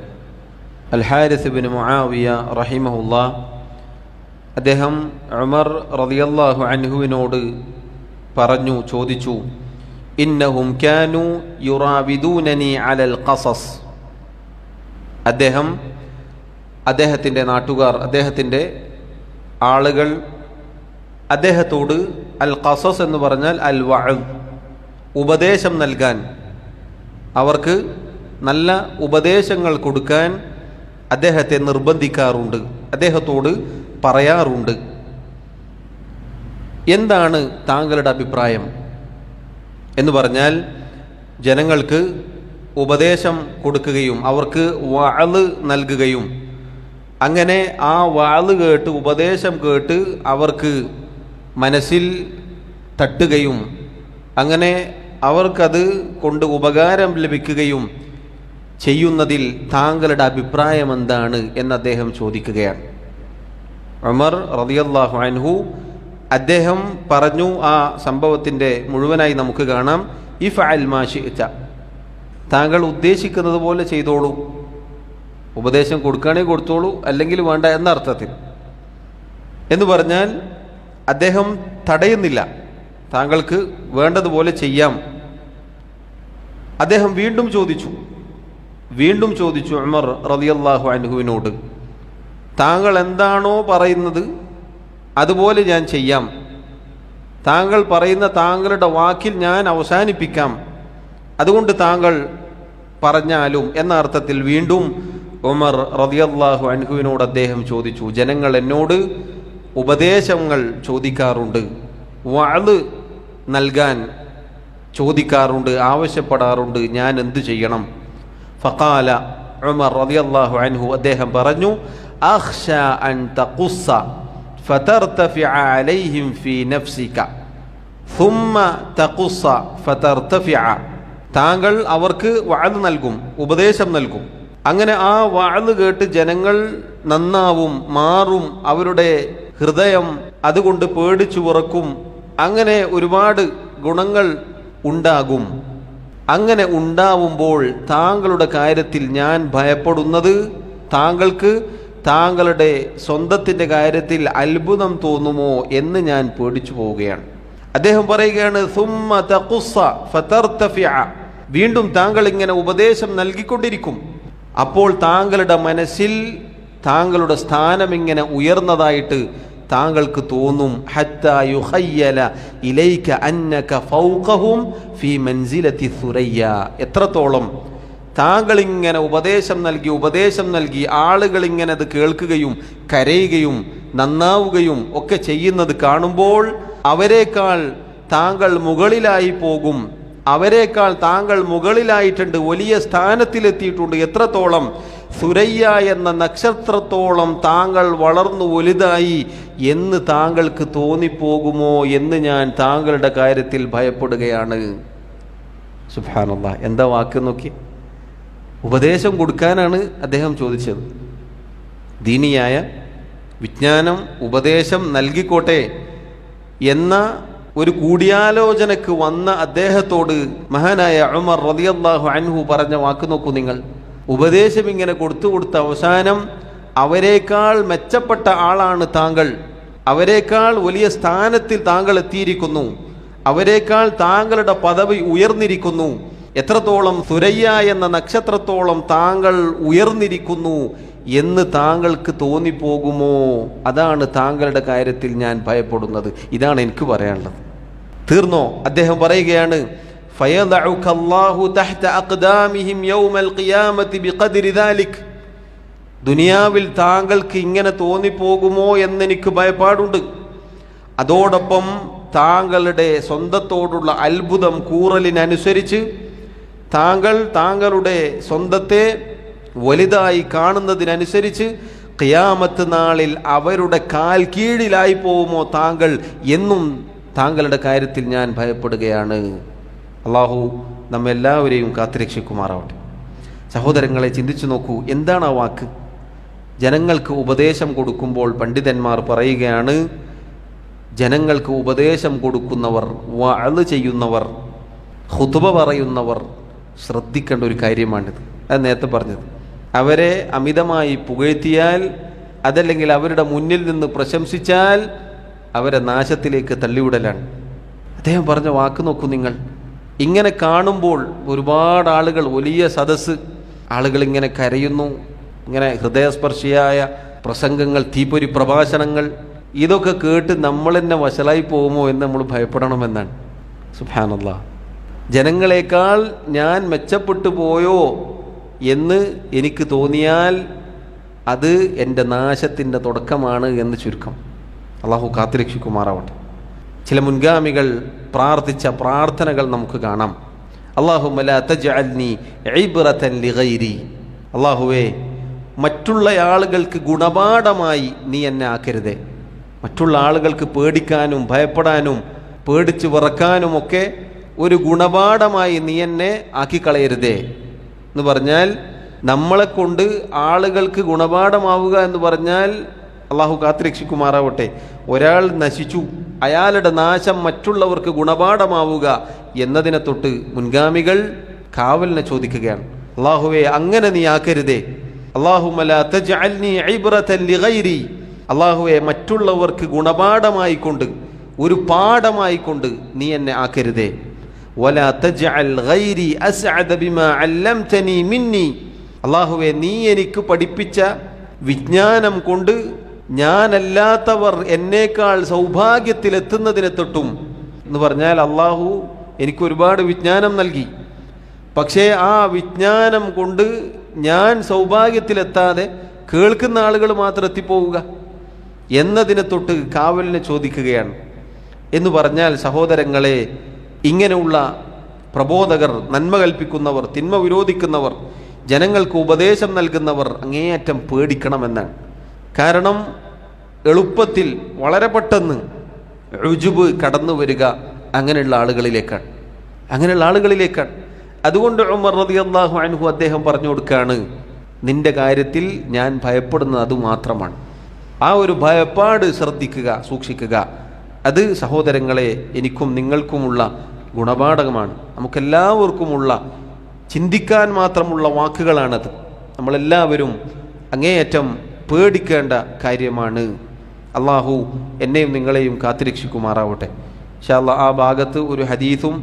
അൽ ഹാരിസ് ഇബ്നു മുആവിയ റഹിമഹുല്ലാ അദ്ദേഹം ഉമർ റളിയല്ലാഹു അൻഹുവിനോട് ചോദിച്ചു, ഇന്നഹും കാനൂ യുറാവിദൂനനി അലൽ ഖസസ്. അദ്ദേഹത്തിൻ്റെ നാട്ടുകാർ, അദ്ദേഹത്തിൻ്റെ ആളുകൾ അദ്ദേഹത്തോട് അൽ ഖസസ് എന്ന് പറഞ്ഞാൽ അൽ വഅദ്, ഉപദേശം നൽകാൻ, അവർക്ക് നല്ല ഉപദേശങ്ങൾ കൊടുക്കാൻ അദ്ദേഹത്തെ നിർബന്ധിക്കാറുണ്ട്, അദ്ദേഹത്തോട് പറയാറുണ്ട്. എന്താണ് താങ്കളുടെ അഭിപ്രായം എന്ന് പറഞ്ഞാൽ ജനങ്ങൾക്ക് ഉപദേശം കൊടുക്കുകയും അവർക്ക് വഅദ് നൽകുകയും അങ്ങനെ ആ വഅദ് കേട്ട്, ഉപദേശം കേട്ട് അവർക്ക് മനസ്സിൽ തട്ടുകയും അങ്ങനെ അവർക്കത് കൊണ്ട് ഉപകാരം ലഭിക്കുകയും ചെയ്യുന്നതിൽ താങ്കളുടെ അഭിപ്രായം എന്താണ് എന്ന് അദ്ദേഹം ചോദിക്കുകയാണ്. ഉമർ റളിയല്ലാഹു അൻഹു അദ്ദേഹം പറഞ്ഞു, ആ സംഭവത്തിൻ്റെ മുഴുവനായി നമുക്ക് കാണാം. ഇഫ്അൽ മാ ശിഅ്ത, താങ്കൾ ഉദ്ദേശിക്കുന്നത് പോലെ ചെയ്തോളൂ, ഉപദേശം കൊടുക്കുകയാണെങ്കിൽ കൊടുത്തോളൂ, അല്ലെങ്കിൽ വേണ്ട എന്ന അർത്ഥത്തിൽ. എന്ന് പറഞ്ഞാൽ അദ്ദേഹം തടയുന്നില്ല, താങ്കൾക്ക് വേണ്ടതുപോലെ ചെയ്യാം. അദ്ദേഹം വീണ്ടും ചോദിച്ചു ഉമർ റളിയല്ലാഹു അൻഹുവിനോട്, താങ്കൾ എന്താണോ പറയുന്നത് അതുപോലെ ഞാൻ ചെയ്യാം, താങ്കൾ പറയുന്ന താങ്കളുടെ വാക്കിൽ ഞാൻ അവസാനിപ്പിക്കാം, അതുകൊണ്ട് താങ്കൾ പറഞ്ഞാലും എന്ന അർത്ഥത്തിൽ വീണ്ടും ഉമർ റളിയല്ലാഹു അൻഹുവിനോട് അദ്ദേഹം ചോദിച്ചു, ജനങ്ങൾ എന്നോട് ഉപദേശങ്ങൾ ചോദിക്കാറുണ്ട്, വഅദ് നൽകാൻ ചോദിക്കാറുണ്ട്, ആവശ്യപ്പെടാറുണ്ട്, ഞാൻ എന്തു ചെയ്യണം? ഫഖാല ഉമർ റളിയല്ലാഹു അൻഹു അദ്ദേഹം പറഞ്ഞു, അഖ്ശ അൻ തഖുസ്സ ഫതർതഫിഅ അലൈഹിം ഫീ നഫ്സിക ثم തഖുസ്സ ഫതർതഫിഅ, താങ്കൾ അവർക്ക് വഅദ് നൽകും, ഉപദേശം നൽകും, അങ്ങനെ ആ വഅദ് കേട്ട് ജനങ്ങൾ നന്നാവും, മാറും, അവരുടെ ഹൃദയം അതുകൊണ്ട് പേടിച്ചു വിറക്കും, അങ്ങനെ ഒരുപാട് ഗുണങ്ങൾ ഉണ്ടാകും. അങ്ങനെ ഉണ്ടാവുമ്പോൾ താങ്കളുടെ കാര്യത്തിൽ ഞാൻ ഭയപ്പെടുന്നത് താങ്കൾക്ക് താങ്കളുടെ സ്വന്തത്തിൻ്റെ കാര്യത്തിൽ അത്ഭുതം തോന്നുമോ എന്ന് ഞാൻ പേടിച്ചു പോവുകയാണ്. അദ്ദേഹം പറയുകയാണ്, സുമ്മ തഖുസ്സ ഫതർതഫിഅ, വീണ്ടും താങ്കൾ ഇങ്ങനെ ഉപദേശം നൽകിക്കൊണ്ടിരിക്കും, അപ്പോൾ താങ്കളുടെ മനസ്സിൽ താങ്കളുടെ സ്ഥാനം ഇങ്ങനെ ഉയർന്നതായിട്ട് താങ്കൾക്ക് തോന്നും. ഹത്താ യുഖയ്യല ഇലൈക അന്നക ഫൗഖഹും ഫീ മൻസിലത്തി സുറയ്യ, എത്രത്തോളം താങ്കൾ ഇങ്ങനെ ഉപദേശം നൽകി ആളുകൾ ഇങ്ങനെ അത് കേൾക്കുകയും കരയുകയും നന്നാവുകയും ഒക്കെ ചെയ്യുന്നത് കാണുമ്പോൾ അവരെക്കാൾ താങ്കൾ മുകളിലായി പോകും, അവരെക്കാൾ താങ്കൾ മുകളിലായിട്ടുണ്ട്, വലിയ സ്ഥാനത്തിലെത്തിയിട്ടുണ്ട്, എത്രത്തോളം സുരയ്യ എന്ന നക്ഷത്രത്തോളം താങ്കൾ വളർന്നു വലുതായി എന്ന് താങ്കൾക്ക് തോന്നിപ്പോകുമോ എന്ന് ഞാൻ താങ്കളുടെ കാര്യത്തിൽ ഭയപ്പെടുകയാണ്. സുബ്ഹാനല്ലാഹ്, എന്താ വാക്ക് നോക്കി, ഉപദേശം കൊടുക്കാനാണ് അദ്ദേഹം ചോദിച്ചത്. ദീനിയായ വിജ്ഞാനം ഉപദേശം നൽകിക്കോട്ടെ എന്ന ഒരു കൂടിയാലോചനക്ക് വന്ന അദ്ദേഹത്തോട് മഹാനായ ഉമർ റളിയല്ലാഹു അൻഹു പറഞ്ഞ വാക്ക് നോക്കൂ നിങ്ങൾ. ഉപദേശം ഇങ്ങനെ കൊടുത്ത് അവസാനം അവരെക്കാൾ മെച്ചപ്പെട്ട ആളാണ് താങ്കൾ, അവരെക്കാൾ വലിയ സ്ഥാനത്തിൽ താങ്കൾ എത്തിയിരിക്കുന്നു, അവരെക്കാൾ താങ്കളുടെ പദവി ഉയർന്നിരിക്കുന്നു, എത്രത്തോളം സുരയ്യ എന്ന നക്ഷത്രത്തോളം താങ്കൾ ഉയർന്നിരിക്കുന്നു എന്ന് താങ്കൾക്ക് തോന്നിപ്പോകുമോ? അതാണ് താങ്കളുടെ കാര്യത്തിൽ ഞാൻ ഭയപ്പെടുന്നത്. ഇതാണ് എനിക്ക് പറയാനുള്ളത്. തീർന്നോ? അദ്ദേഹം പറയുകയാണ്, ഫയദഉക അല്ലാഹു തഹ്ത അഖ്ദാമിഹിം യൗമൽ ഖിയാമത്തി ബിഖദ്രി ദാലിക്. ദുനിയാവിൽ താങ്കൾക്ക് ഇങ്ങനെ തോന്നിപ്പോകുമോ എന്നെനിക്ക് ഭയപ്പാടുണ്ട്. അതോടൊപ്പം താങ്കളുടെ സ്വന്തത്തോടുള്ള അത്ഭുതം കൂറലിനനുസരിച്ച് താങ്കൾ താങ്കളുടെ സ്വന്തത്തെ വലുതായി കാണുന്നതിനനുസരിച്ച് ഖിയാമത്ത് നാളിൽ അവരുടെ കാൽ കീഴിലായി പോവുമോ താങ്കൾ എന്നും താങ്കളുടെ കാര്യത്തിൽ ഞാൻ ഭയപ്പെടുകയാണ്. അള്ളാഹു നമ്മെല്ലാവരെയും കാത്തുരക്ഷിക്കുമാറാവട്ടെ. സഹോദരങ്ങളെ, ചിന്തിച്ചു നോക്കൂ, എന്താണ് ആ വാക്ക്? ജനങ്ങൾക്ക് ഉപദേശം കൊടുക്കുമ്പോൾ പണ്ഡിതന്മാർ പറയുകയാണ്, ജനങ്ങൾക്ക് ഉപദേശം കൊടുക്കുന്നവർ, വഅദ് ചെയ്യുന്നവർ, ഖുതുബ പറയുന്നവർ ശ്രദ്ധിക്കേണ്ട ഒരു കാര്യമാണിത്. അത് നേരത്തെ പറഞ്ഞത്, അവരെ അമിതമായി പുകഴ്ത്തിയാൽ, അതല്ലെങ്കിൽ അവരുടെ മുന്നിൽ നിന്ന് പ്രശംസിച്ചാൽ അവരെ നാശത്തിലേക്ക് തള്ളിവിടലാണ്. അദ്ദേഹം പറഞ്ഞ വാക്ക് നോക്കൂ നിങ്ങൾ. ഇങ്ങനെ കാണുമ്പോൾ ഒരുപാട് ആളുകൾ, വലിയ സദസ്സ്, ആളുകൾ ഇങ്ങനെ കരയുന്നു, ഇങ്ങനെ ഹൃദയസ്പർശിയായ പ്രസംഗങ്ങൾ, തീപ്പൊരി പ്രഭാഷണങ്ങൾ, ഇതൊക്കെ കേട്ട് നമ്മൾ തന്നെ വശലായി പോകുമോ എന്ന് നമ്മൾ ഭയപ്പെടണമെന്നാണ്. സുബ്ഹാനല്ലാഹ്. ജനങ്ങളെക്കാൾ ഞാൻ മെച്ചപ്പെട്ടു പോയോ എന്ന് എനിക്ക് തോന്നിയാൽ അത് എൻ്റെ നാശത്തിൻ്റെ തുടക്കമാണ് എന്ന് ചുരുക്കം. അള്ളാഹു കാത്തുരക്ഷിക്കുമാറാവട്ടെ. ചില മുൻഗാമികൾ പ്രാർത്ഥിച്ച പ്രാർത്ഥനകൾ നമുക്ക് കാണാം. അല്ലാഹുമ്മ ലാ തജ്അൽനി ഇബ്റതൻ ലിഗൈരി. അല്ലാഹുവേ, മറ്റുള്ള ആളുകൾക്ക് ഗുണപാഠമായി നീ എന്നെ ആക്കരുതേ. മറ്റുള്ള ആളുകൾക്ക് പേടിക്കാനും ഭയപ്പെടാനും പേടിച്ച് വിറക്കാനുമൊക്കെ ഒരു ഗുണപാഠമായി നീ എന്നെ ആക്കിക്കളയരുതേ എന്ന് പറഞ്ഞാൽ, നമ്മളെ കൊണ്ട് ആളുകൾക്ക് ഗുണപാഠമാവുക എന്ന് പറഞ്ഞാൽ, അള്ളാഹു കാത്തുരക്ഷിക്കുമാറാവട്ടെ, ഒരാൾ നശിച്ചു, അയാളുടെ നാശം മറ്റുള്ളവർക്ക് ഗുണപാഠമാവുക എന്നതിനെ തൊട്ട് മുൻഗാമികൾ കാവലിനെ ചോദിക്കുകയാണ്. അള്ളാഹുവേ, അങ്ങനെ നീ ആക്കരുതേ. അല്ലാഹുമ്മ ലാ തജ്അൽനി ഇബ്റതൻ ലിഗൈരി. അള്ളാഹുവേ, മറ്റുള്ളവർക്ക് ഗുണപാഠമായിക്കൊണ്ട്, ഒരു പാഠമായിക്കൊണ്ട് നീ എന്നെ ആക്കരുതേ. വലാ തജ്അൽ ഗൈരി അസ്അദ ബിമാ അല്ലംതനി മിന്നി. അള്ളാഹുവേ, നീ എനിക്ക് പഠിപ്പിച്ച വിജ്ഞാനം കൊണ്ട് ഞാനല്ലാത്തവർ എന്നേക്കാൾ സൗഭാഗ്യത്തിലെത്തുന്നതിനെ തൊട്ടും എന്ന് പറഞ്ഞാൽ, അള്ളാഹു എനിക്ക് ഒരുപാട് വിജ്ഞാനം നൽകി, പക്ഷേ ആ വിജ്ഞാനം കൊണ്ട് ഞാൻ സൗഭാഗ്യത്തിലെത്താതെ കേൾക്കുന്ന ആളുകൾ മാത്രം എത്തിപ്പോവുക എന്നതിനെ തൊട്ട് കാവലിനെ ചോദിക്കുകയാണ്. എന്ന് പറഞ്ഞാൽ സഹോദരങ്ങളെ, ഇങ്ങനെയുള്ള പ്രബോധകർ, നന്മ കൽപ്പിക്കുന്നവർ, തിന്മ വിരോധിക്കുന്നവർ, ജനങ്ങൾക്ക് ഉപദേശം നൽകുന്നവർ അങ്ങേയറ്റം പേടിക്കണമെന്നാണ്. കാരണം എളുപ്പത്തിൽ, വളരെ പെട്ടെന്ന് ഉജുബ് കടന്നു വരിക അങ്ങനെയുള്ള ആളുകളിലേക്കാണ്. അതുകൊണ്ട് ഉമർ റളിയല്ലാഹു അൻഹു അദ്ദേഹം പറഞ്ഞു കൊടുക്കുകയാണ്, നിന്റെ കാര്യത്തിൽ ഞാൻ ഭയപ്പെടുന്നത് അതുമാത്രമാണ്. ആ ഒരു ഭയപ്പാട് ശ്രദ്ധിക്കുക, സൂക്ഷിക്കുക. അത് സഹോദരങ്ങളെ, എനിക്കും നിങ്ങൾക്കുമുള്ള ഗുണപാഠകമാണ്. നമുക്കെല്ലാവർക്കുമുള്ള, ചിന്തിക്കാൻ മാത്രമുള്ള വാക്കുകളാണത്. നമ്മളെല്ലാവരും അങ്ങേയറ്റം പേടിക്കേണ്ട കാര്യമാണ്. അള്ളാഹു എന്നെയും നിങ്ങളെയും കാത്തുരക്ഷിക്കുമാറാവട്ടെ. ഇൻഷാ അല്ലാഹ് ആ ഭാഗത്ത് ഒരു ഹദീസും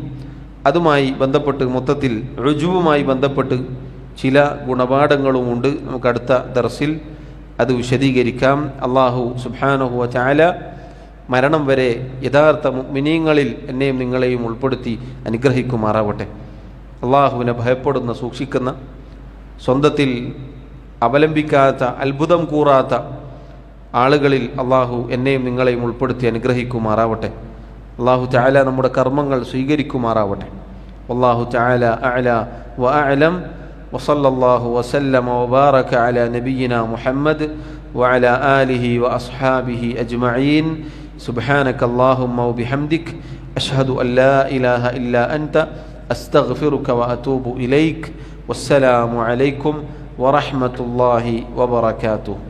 അതുമായി ബന്ധപ്പെട്ട്, മൊത്തത്തിൽ റുജുവുമായി ബന്ധപ്പെട്ട് ചില ഗുണപാഠങ്ങളുമുണ്ട്. നമുക്ക് അടുത്ത ദർസിൽ അത് വിശദീകരിക്കാം. അള്ളാഹു സുബ്ഹാനഹു വ തആല മരണം വരെ യഥാർത്ഥ മുഅ്മിനീങ്ങളിൽ എന്നെയും നിങ്ങളെയും ഉൾപ്പെടുത്തി അനുഗ്രഹിക്കുമാറാവട്ടെ. അള്ളാഹുവിനെ ഭയപ്പെടുന്ന, സൂക്ഷിക്കുന്ന, സ്വന്തത്തിൽ അവലംബിക്കാത്ത, അത്ഭുതം കൂറാത്ത ആളുകളിൽ അള്ളാഹു എന്നെയും നിങ്ങളെയും ഉൾപ്പെടുത്തി അനുഗ്രഹിക്കുമാറാവട്ടെ. അള്ളാഹു തആല നമ്മുടെ കർമ്മങ്ങൾ സ്വീകരിക്കുമാറാവട്ടെ. വല്ലാഹു തആല അഅല വ അഅലം. വസല്ലല്ലാഹു വസല്ലമ വബാറക അലാ നബിയിന മുഹമ്മദ് വഅലാ ആലിഹി വഅസ്ഹാബിഹി അജ്മഈൻ. സുബ്ഹാനക അല്ലാഹുമ്മ വബിഹംദിക് അഷ്ഹദു അൻ ലാ ഇലാഹ ഇല്ലാ അൻത അസ്തഗ്ഫിറുക വഅതൂബു ഇലൈക്. വസ്സലാമു അലൈക്കും വറഹ്മത്തുള്ളാഹി വബറകാതുഹു.